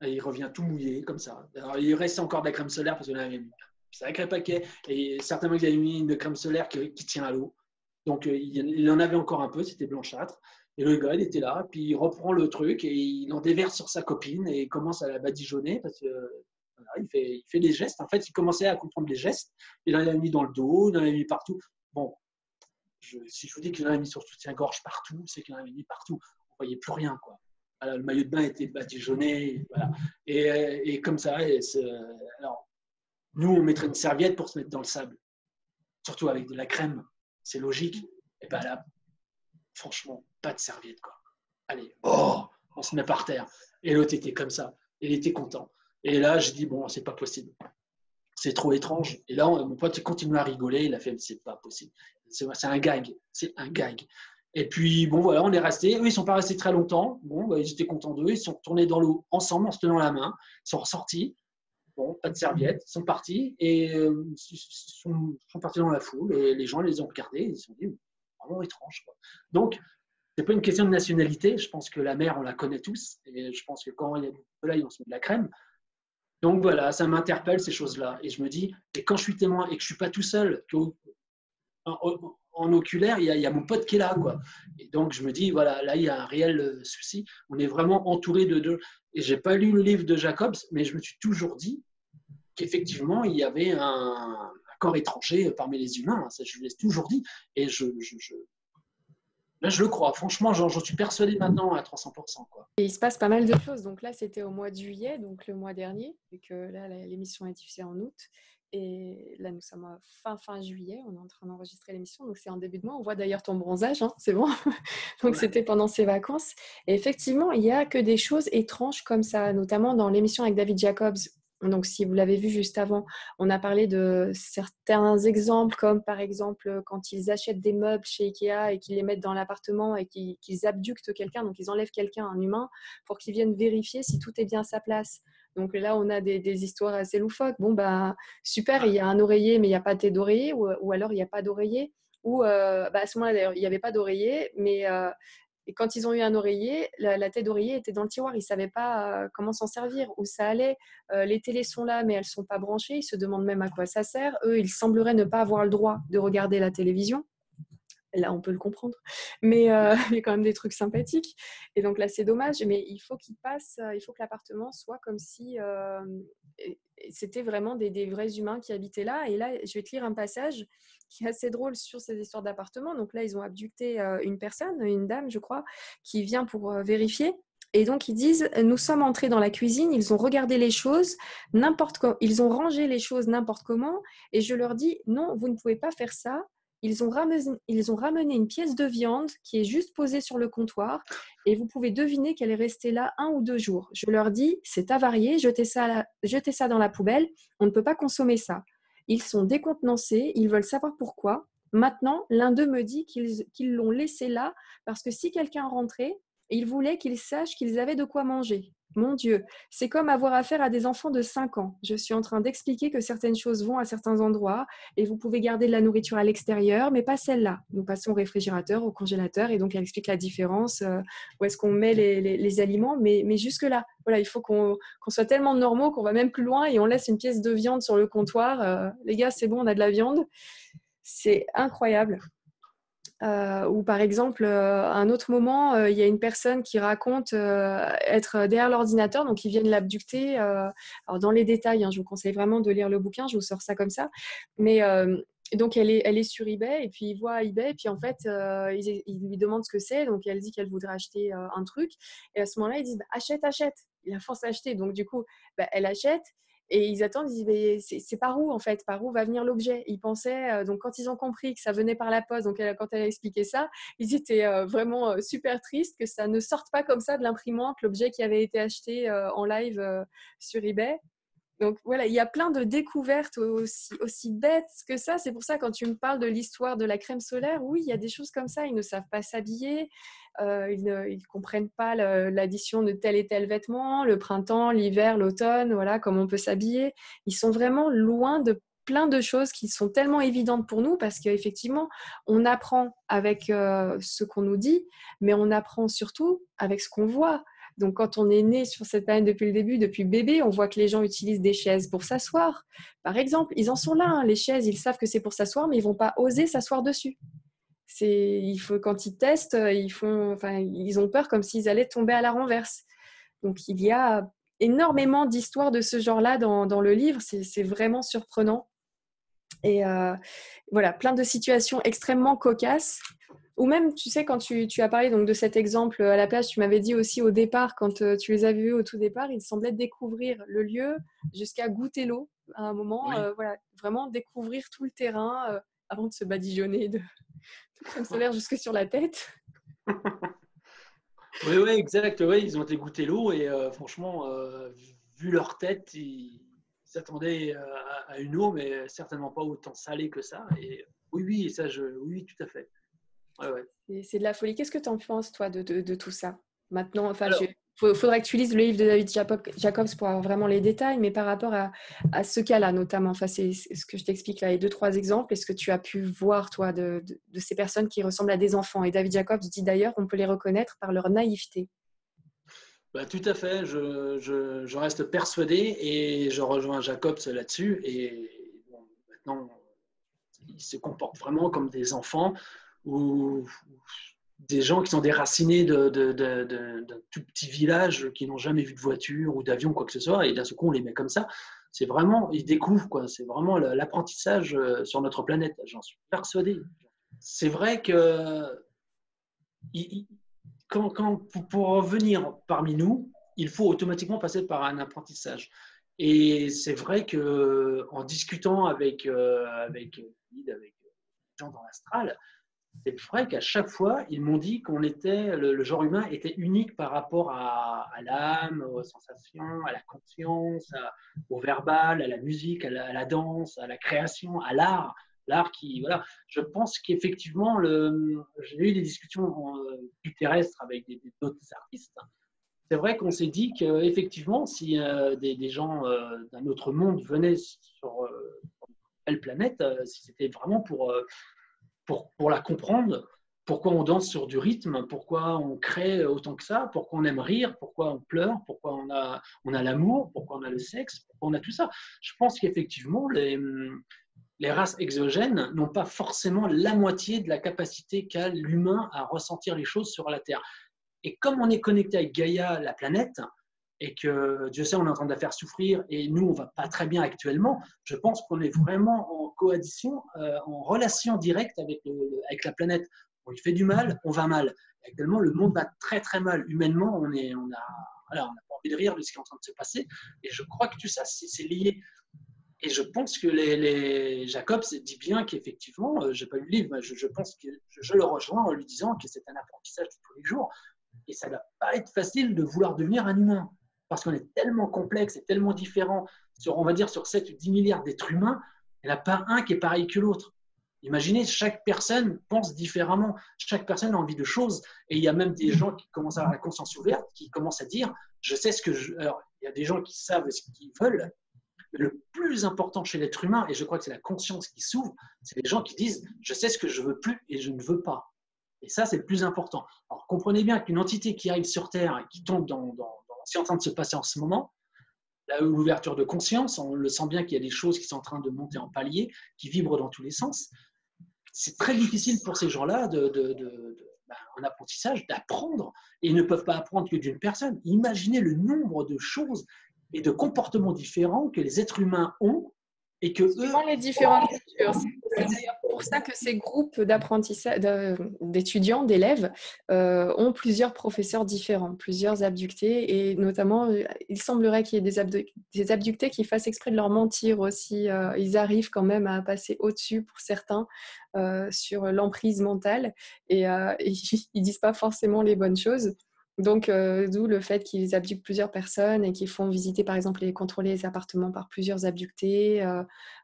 Et il revient tout mouillé, comme ça. Alors, il reste encore de la crème solaire parce qu'il en avait mis un sacré paquet. Et certainement qu'il avait mis une crème solaire qui tient à l'eau. Donc, il en avait encore un peu, c'était blanchâtre. Et le gars, il était là, puis il reprend le truc et il en déverse sur sa copine et il commence à la badigeonner parce que voilà, il fait des gestes. En fait, il commençait à comprendre les gestes. Il en avait mis dans le dos, il en avait mis partout. Bon, si je vous dis qu'il en avait mis sur le soutien-gorge partout, c'est qu'il en avait mis partout. On ne voyait plus rien, quoi. Voilà, le maillot de bain était badigeonné. Voilà. Et comme ça, alors, nous, on mettrait une serviette pour se mettre dans le sable, surtout avec de la crème. C'est logique. Et bien là, franchement, pas de serviette, quoi. Allez, on se met par terre. Et l'autre était comme ça. Il était content. Et là, j'ai dit, bon, c'est pas possible. C'est trop étrange. Et là, mon pote continue à rigoler. Il a fait, c'est pas possible. C'est un gag. C'est un gag. Et puis, bon, voilà, on est restés. Eux, ils ne sont pas restés très longtemps. Bon, bah, ils étaient contents d'eux. Ils sont retournés dans l'eau ensemble en se tenant la main. Ils sont ressortis. Bon, pas de serviette. Ils sont partis et sont partis dans la foule. Et les gens les ont regardés. Ils se sont dit, vraiment étrange, quoi. Donc, c'est pas une question de nationalité. Je pense que la mer, on la connaît tous. Et je pense que quand il y a du soleil, on se met de la crème. Donc voilà, ça m'interpelle ces choses-là. Et je me dis, et quand je suis témoin et que je ne suis pas tout seul, en oculaire, il y a mon pote qui est là, quoi. Et donc je me dis, voilà, là il y a un réel souci. On est vraiment entouré de deux. Et j'ai pas lu le livre de Jacobs, mais je me suis toujours dit qu'effectivement il y avait un corps étranger parmi les humains. Ça, je l'ai toujours dit. Et là, je le crois. Franchement, j'en suis persuadé maintenant à 300%, quoi. Et il se passe pas mal de choses. Donc là, c'était au mois de juillet, donc le mois dernier, vu que là, l'émission est diffusée en août. Et là, nous sommes à fin juillet, on est en train d'enregistrer l'émission, donc c'est en début de mois. On voit d'ailleurs ton bronzage, hein, c'est bon. Donc c'était pendant ces vacances. Et effectivement, il n'y a que des choses étranges comme ça, notamment dans l'émission avec David Jacobs. Donc, si vous l'avez vu juste avant, on a parlé de certains exemples, comme par exemple quand ils achètent des meubles chez Ikea et qu'ils les mettent dans l'appartement et qu'ils abductent quelqu'un, donc ils enlèvent quelqu'un, un humain, pour qu'ils viennent vérifier si tout est bien à sa place. Donc là, on a des histoires assez loufoques. Bon, bah, super, il y a un oreiller, mais il n'y a pas de tête d'oreiller, ou alors il n'y a pas d'oreiller. Ou à ce moment-là, d'ailleurs, il n'y avait pas d'oreiller, mais et quand ils ont eu un oreiller, la tête d'oreiller était dans le tiroir. Ils ne savaient pas comment s'en servir, où ça allait. Les télés sont là, mais elles ne sont pas branchées. Ils se demandent même à quoi ça sert. Eux, ils sembleraient ne pas avoir le droit de regarder la télévision. Là, on peut le comprendre. Mais il y a quand même des trucs sympathiques. Et donc là, c'est dommage. Mais il faut qu'il faut que l'appartement soit comme si c'était vraiment des vrais humains qui habitaient là. Et là, je vais te lire un passage qui est assez drôle sur ces histoires d'appartements. Donc là, ils ont abducté une personne, une dame, je crois, qui vient pour vérifier. Et donc, ils disent, nous sommes entrés dans la cuisine, ils ont regardé les choses, ils ont rangé les choses n'importe comment. Et je leur dis, non, vous ne pouvez pas faire ça. Ils ont ramené une pièce de viande qui est juste posée sur le comptoir et vous pouvez deviner qu'elle est restée là 1 ou 2 jours. Je leur dis, c'est avarié, jetez ça dans la poubelle, on ne peut pas consommer ça. Ils sont décontenancés, ils veulent savoir pourquoi. Maintenant, l'un d'eux me dit qu'ils l'ont laissé là parce que si quelqu'un rentrait, il voulait qu'ils sachent qu'ils avaient de quoi manger. Mon Dieu, c'est comme avoir affaire à des enfants de 5 ans. Je suis en train d'expliquer que certaines choses vont à certains endroits et vous pouvez garder de la nourriture à l'extérieur, mais pas celle-là. Nous passons au réfrigérateur, au congélateur et donc elle explique la différence, où est-ce qu'on met les aliments, mais jusque-là. Voilà, il faut qu'on soit tellement normaux qu'on va même plus loin et on laisse une pièce de viande sur le comptoir. Les gars, c'est bon, on a de la viande. C'est incroyable. Ou par exemple, à un autre moment, il y a une personne qui raconte être derrière l'ordinateur, donc ils viennent l'abducter. Alors dans les détails, hein, je vous conseille vraiment de lire le bouquin, je vous sors ça comme ça. Mais Et donc, elle est sur eBay et puis il voit eBay. Et puis en fait, il lui demande ce que c'est. Donc, elle dit qu'elle voudrait acheter un truc. Et à ce moment-là, ils disent bah, achète, achète. Il la force à acheter. Donc, du coup, bah, elle achète. Et ils attendent, ils disent mais c'est par où en fait? Par où va venir l'objet? Ils pensaient, donc quand ils ont compris que ça venait par la poste, donc quand elle a expliqué ça, ils étaient vraiment super tristes que ça ne sorte pas comme ça de l'imprimante, l'objet qui avait été acheté en live sur eBay. Donc voilà, il y a plein de découvertes aussi bêtes que ça. C'est pour ça, quand tu me parles de l'histoire de la crème solaire, oui, il y a des choses comme ça. Ils ne savent pas s'habiller, ils ne comprennent pas l'addition de tel et tel vêtement, le printemps, l'hiver, l'automne, voilà, comment on peut s'habiller. Ils sont vraiment loin de plein de choses qui sont tellement évidentes pour nous parce qu'effectivement, on apprend avec ce qu'on nous dit, mais on apprend surtout avec ce qu'on voit. Donc, quand on est né sur cette planète depuis le début, depuis bébé, on voit que les gens utilisent des chaises pour s'asseoir. Par exemple, ils en sont là, hein, les chaises, ils savent que c'est pour s'asseoir, mais ils ne vont pas oser s'asseoir dessus. Quand ils testent, ils ont peur comme s'ils allaient tomber à la renverse. Donc, il y a énormément d'histoires de ce genre-là dans le livre. C'est vraiment surprenant. Et voilà, plein de situations extrêmement cocasses. Ou même, tu sais, quand tu as parlé donc, de cet exemple à la plage, tu m'avais dit aussi au départ, quand tu les avais vus au tout départ, ils semblaient découvrir le lieu jusqu'à goûter l'eau. À un moment, Oui. voilà, vraiment découvrir tout le terrain avant de se badigeonner de crème solaire jusque sur la tête. Oui, oui, exact. Oui, ils ont été goûter l'eau et franchement, vu leur tête, ils s'attendaient à une eau, mais certainement pas autant salée que ça. Et oui, oui, oui, tout à fait. Ouais, ouais. C'est de la folie. Qu'est-ce que tu en penses, toi, de tout ça? Maintenant, Alors, faudrait que tu lises le livre de David Jacobs pour avoir vraiment les détails, mais par rapport à ce cas-là, notamment, c'est ce que je t'explique là, les 2-3 exemples, est-ce que tu as pu voir, toi, de ces personnes qui ressemblent à des enfants? Et David Jacobs dit d'ailleurs qu'on peut les reconnaître par leur naïveté. bah, tout à fait, je reste persuadé et je rejoins Jacobs là-dessus. Et bon, maintenant, ils se comportent vraiment comme des enfants ou des gens qui sont déracinés d'un tout petit village, qui n'ont jamais vu de voiture ou d'avion, quoi que ce soit, et d'un seul coup, on les met comme ça. C'est vraiment, ils découvrent, quoi. C'est vraiment l'apprentissage sur notre planète. J'en suis persuadé. C'est vrai que pour revenir parmi nous, il faut automatiquement passer par un apprentissage. Et c'est vrai que en discutant avec des gens dans l'astral, c'est vrai qu'à chaque fois, ils m'ont dit qu'on était, le genre humain était unique par rapport à l'âme, aux sensations, à la conscience, au verbal, à la musique, à la danse, à la création, à l'art. L'art qui, voilà, je pense qu'effectivement, j'ai eu des discussions plus terrestres avec d'autres artistes. C'est vrai qu'on s'est dit qu'effectivement, si des gens d'un autre monde venaient sur telle planète, si c'était vraiment pour la comprendre, pourquoi on danse sur du rythme, pourquoi on crée autant que ça, pourquoi on aime rire, pourquoi on pleure, pourquoi on a l'amour, pourquoi on a le sexe, pourquoi on a tout ça. Je pense qu'effectivement, les races exogènes n'ont pas forcément la moitié de la capacité qu'a l'humain à ressentir les choses sur la Terre. Et comme on est connecté avec Gaïa, la planète, et que Dieu sait, on est en train de la faire souffrir, et nous, on va pas très bien actuellement, je pense qu'on est vraiment en coaddition, en relation directe avec la planète. On lui fait du mal, on va mal. Et actuellement, le monde va très très mal. Humainement, voilà, on n'a pas envie de rire de ce qui est en train de se passer. Et je crois que tout ça, c'est lié. Et je pense que les Jacobs dit bien qu'effectivement, je n'ai pas lu le livre, mais je pense que je le rejoins en lui disant que c'est un apprentissage de tous les jours. Et ça ne va pas être facile de vouloir devenir un humain. Parce qu'on est tellement complexe et tellement différent. On va dire, sur 7 ou 10 milliards d'êtres humains, il n'y en a pas un qui est pareil que l'autre. Imaginez, chaque personne pense différemment. Chaque personne a envie de choses. Et il y a même des gens qui commencent à avoir la conscience ouverte, qui commencent à dire, je sais ce que je... Alors, il y a des gens qui savent ce qu'ils veulent. Mais le plus important chez l'être humain, et je crois que c'est la conscience qui s'ouvre, c'est les gens qui disent, je sais ce que je veux plus et je ne veux pas. Et ça, c'est le plus important. Alors, comprenez bien qu'une entité qui arrive sur Terre et qui tombe dans ce qui est en train de se passer en ce moment, l'ouverture de conscience, on le sent bien qu'il y a des choses qui sont en train de monter en palier, qui vibrent dans tous les sens. C'est très difficile pour ces gens-là en apprentissage, d'apprendre, et ils ne peuvent pas apprendre que d'une personne. Imaginez le nombre de choses et de comportements différents que les êtres humains ont et que eux… Suivant les différentes cultures. C'est d'ailleurs pour ça que ces groupes d'apprentissage, d'étudiants, d'élèves, ont plusieurs professeurs différents, plusieurs abductés, et notamment, il semblerait qu'il y ait des abductés qui fassent exprès de leur mentir aussi. Ils arrivent quand même à passer au-dessus pour certains sur l'emprise mentale, et ils disent pas forcément les bonnes choses. Donc, d'où le fait qu'ils abduquent plusieurs personnes et qu'ils font visiter, par exemple, et contrôler les appartements par plusieurs abductés.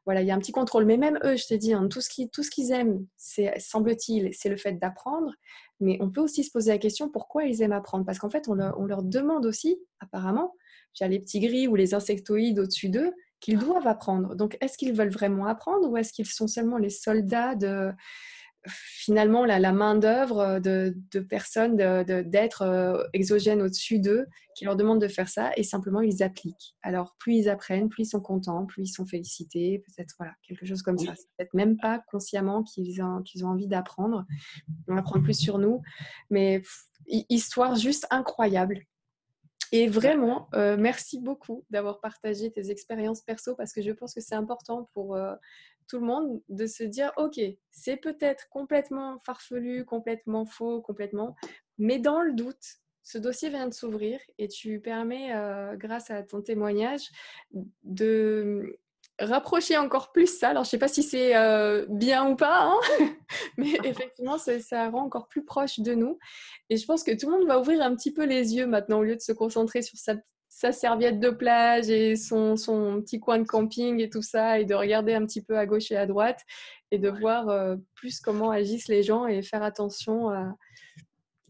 Voilà, il y a un petit contrôle. Mais même eux, je t'ai dit, hein, tout ce qu'ils aiment, semble-t-il, c'est le fait d'apprendre. Mais on peut aussi se poser la question pourquoi ils aiment apprendre. Parce qu'en fait, on leur demande aussi, apparemment, via les petits gris ou les insectoïdes au-dessus d'eux, qu'ils doivent apprendre. Donc, est-ce qu'ils veulent vraiment apprendre ou est-ce qu'ils sont seulement les soldats de finalement la main-d'œuvre de personnes, d'êtres exogènes au-dessus d'eux qui leur demandent de faire ça et simplement ils appliquent. Alors plus ils apprennent, plus ils sont contents, plus ils sont félicités, peut-être voilà, quelque chose comme ça. Oui, C'est peut-être même pas consciemment qu'ils ont envie d'apprendre, on apprend plus sur nous, mais histoire juste incroyable. Et vraiment, merci beaucoup d'avoir partagé tes expériences perso parce que je pense que c'est important pour tout le monde de se dire, OK, c'est peut-être complètement farfelu, complètement faux, complètement, mais dans le doute, ce dossier vient de s'ouvrir et tu permets, grâce à ton témoignage, de rapprocher encore plus ça. Alors, je ne sais pas si c'est bien ou pas, hein mais effectivement, ça rend encore plus proche de nous. Et je pense que tout le monde va ouvrir un petit peu les yeux maintenant au lieu de se concentrer sur sa serviette de plage et son petit coin de camping et tout ça, et de regarder un petit peu à gauche et à droite et de voir plus comment agissent les gens et faire attention à…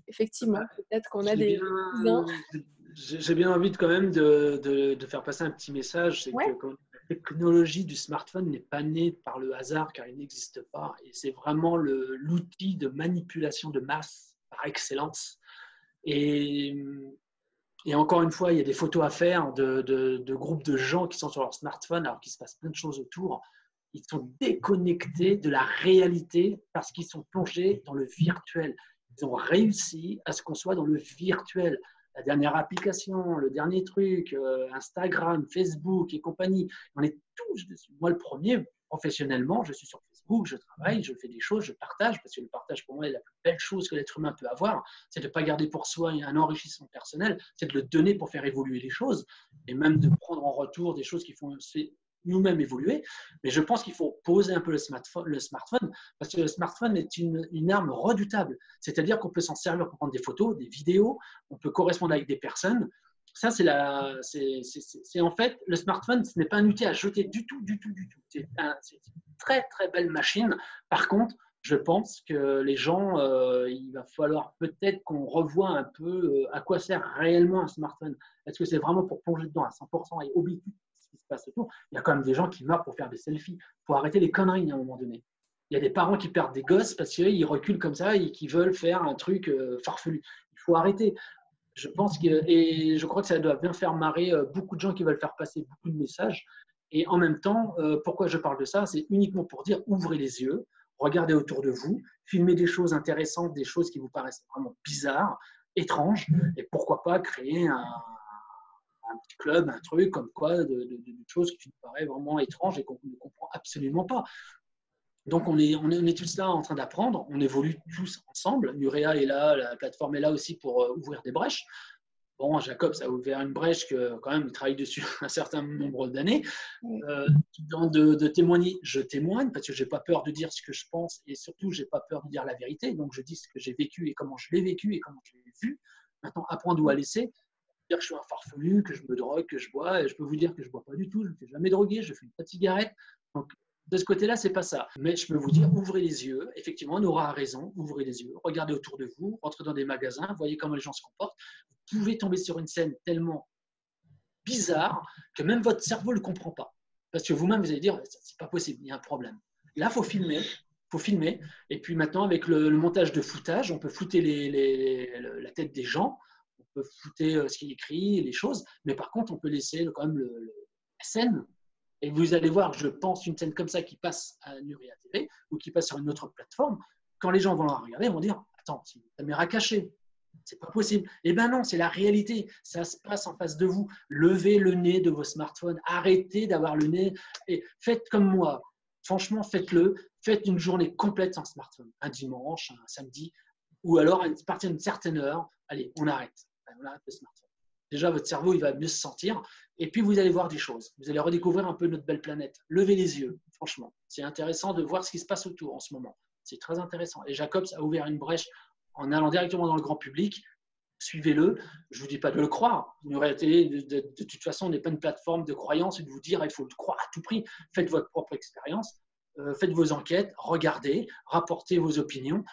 Effectivement, bah, peut-être qu'on a j'ai des bien, cousins. j'ai bien envie quand même de faire passer un petit message, c'est que Ouais, la technologie du smartphone n'est pas née par le hasard car il n'existe pas et c'est vraiment l'outil de manipulation de masse par excellence. Et, et encore une fois, il y a des photos à faire de groupes de gens qui sont sur leur smartphone alors qu'il se passe plein de choses autour. Ils sont déconnectés de la réalité parce qu'ils sont plongés dans le virtuel. Ils ont réussi à ce qu'on soit dans le virtuel. La dernière application, le dernier truc, Instagram, Facebook et compagnie, on est tous dessus. Moi, le premier, professionnellement, je suis sur Facebook, je travaille, je fais des choses, je partage, parce que le partage, pour moi, est la plus belle chose que l'être humain peut avoir. C'est de ne pas garder pour soi un enrichissement personnel, c'est de le donner pour faire évoluer les choses, et même de prendre en retour des choses qui font nous-mêmes évoluer. Mais je pense qu'il faut poser un peu le smartphone parce que le smartphone est une arme redoutable. C'est-à-dire qu'on peut s'en servir pour prendre des photos, des vidéos, on peut correspondre avec des personnes. Ça, c'est en fait, le smartphone, ce n'est pas un outil à jeter du tout, du tout, du tout. C'est une très, très belle machine. Par contre, je pense que les gens, il va falloir peut-être qu'on revoie un peu à quoi sert réellement un smartphone. Est-ce que c'est vraiment pour plonger dedans à 100% et oublier tout ce qui se passe autour? Il y a quand même des gens qui meurent pour faire des selfies. Il faut arrêter les conneries à un moment donné. Il y a des parents qui perdent des gosses parce qu'ils reculent comme ça et qui veulent faire un truc farfelu. Il faut arrêter. Je pense et je crois que ça doit bien faire marrer beaucoup de gens qui veulent faire passer beaucoup de messages. Et en même temps, pourquoi je parle de ça? C'est uniquement pour dire ouvrez les yeux, regardez autour de vous, filmez des choses intéressantes, des choses qui vous paraissent vraiment bizarres, étranges, et pourquoi pas créer un petit club, un truc comme quoi, de choses qui nous paraissent vraiment étranges et qu'on ne comprend absolument pas. Donc, on est tous là en train d'apprendre, on évolue tous ensemble. Nurea est là, la plateforme est là aussi pour ouvrir des brèches. Bon, Jacob, ça a ouvert une brèche que, quand même, il travaille dessus un certain nombre d'années. De témoigner, je témoigne parce que je n'ai pas peur de dire ce que je pense et surtout, je n'ai pas peur de dire la vérité. Donc, je dis ce que j'ai vécu et comment je l'ai vécu et comment je l'ai vu. Maintenant, apprendre ou à laisser. Dire que je suis un farfelu, que je me drogue, que je bois. Et je peux vous dire que je ne bois pas du tout, je ne me fais jamais droguer, je fume pas de cigarette. Donc, de ce côté-là, c'est pas ça. Mais je peux vous dire, ouvrez les yeux. Effectivement, Nora a raison. Ouvrez les yeux. Regardez autour de vous. Rentrez dans des magasins. Voyez comment les gens se comportent. Vous pouvez tomber sur une scène tellement bizarre que même votre cerveau ne le comprend pas. Parce que vous-même, vous allez dire, c'est pas possible. Il y a un problème. Là, il faut filmer. Faut filmer. Et puis maintenant, avec le montage de footage, on peut flouter la tête des gens. On peut flouter ce qui est écrit, les choses. Mais par contre, on peut laisser quand même la scène. Et vous allez voir, je pense, une scène comme ça qui passe à Nuria TV ou qui passe sur une autre plateforme. Quand les gens vont la regarder, ils vont dire, attends, c'est une caméra cachée. C'est pas possible. Eh bien non, c'est la réalité. Ça se passe en face de vous. Levez le nez de vos smartphones. Arrêtez d'avoir le nez et faites comme moi. Franchement, faites-le. Faites une journée complète sans smartphone. Un dimanche, un samedi, ou alors à partir d'une certaine heure. Allez, on arrête. On arrête le smartphone. Déjà, votre cerveau, il va mieux se sentir. Et puis, vous allez voir des choses. Vous allez redécouvrir un peu notre belle planète. Levez les yeux, franchement. C'est intéressant de voir ce qui se passe autour en ce moment. C'est très intéressant. Et Jacobs a ouvert une brèche en allant directement dans le grand public. Suivez-le. Je ne vous dis pas de le croire. Une réalité, de toute façon, on n'est pas une plateforme de croyance et de vous dire il faut le croire à tout prix. Faites votre propre expérience. Faites vos enquêtes. Regardez. Rapportez vos opinions.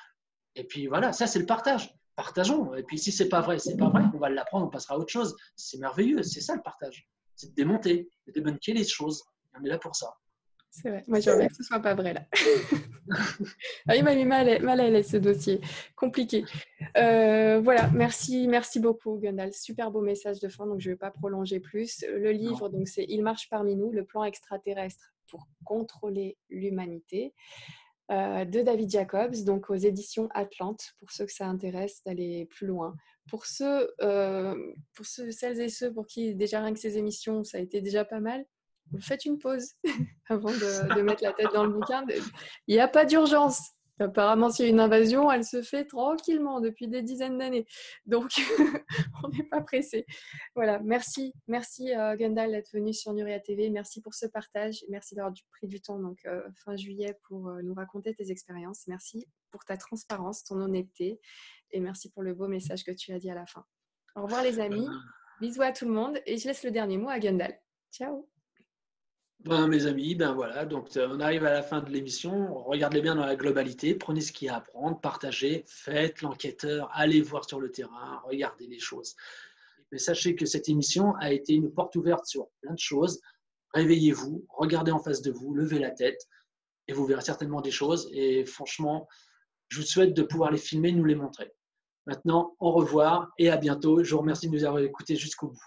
Et puis voilà, ça, c'est le partage. Partageons. Et puis si c'est pas vrai, c'est pas vrai. On va l'apprendre, on passera à autre chose. C'est merveilleux. C'est ça le partage. C'est de démonter, de débunker les choses. Et on est là pour ça. C'est vrai. Moi, j'aimerais que ce soit pas vrai, là. Ah, il m'a mis mal à l'aise, ce dossier. Compliqué. Voilà. Merci beaucoup, Gundal. Super beau message de fin, donc je ne vais pas prolonger plus. Le livre, donc, c'est « Il marche parmi nous, le plan extraterrestre pour contrôler l'humanité ». De David Jacobs, donc aux éditions Atlante, pour ceux que ça intéresse d'aller plus loin. Pour celles et ceux pour qui déjà rien que ces émissions, ça a été déjà pas mal, faites une pause avant de mettre la tête dans le bouquin. Il n'y a pas d'urgence. Apparemment, s'il y a une invasion, elle se fait tranquillement depuis des dizaines d'années. Donc, on n'est pas pressé. Voilà, merci Gundal d'être venu sur Nuria TV. Merci pour ce partage. Merci d'avoir pris du temps donc, fin juillet pour nous raconter tes expériences. Merci pour ta transparence, ton honnêteté. Et merci pour le beau message que tu as dit à la fin. Au revoir les amis. Bisous à tout le monde. Et je laisse le dernier mot à Gundal. Ciao. Mes amis, voilà, donc on arrive à la fin de l'émission. Regardez bien dans la globalité, prenez ce qu'il y a à apprendre, partagez, faites l'enquêteur, allez voir sur le terrain, regardez les choses. Mais sachez que cette émission a été une porte ouverte sur plein de choses. Réveillez-vous, regardez en face de vous, levez la tête et vous verrez certainement des choses. Et franchement, je vous souhaite de pouvoir les filmer, nous les montrer. Maintenant, au revoir et à bientôt. Je vous remercie de nous avoir écoutés jusqu'au bout.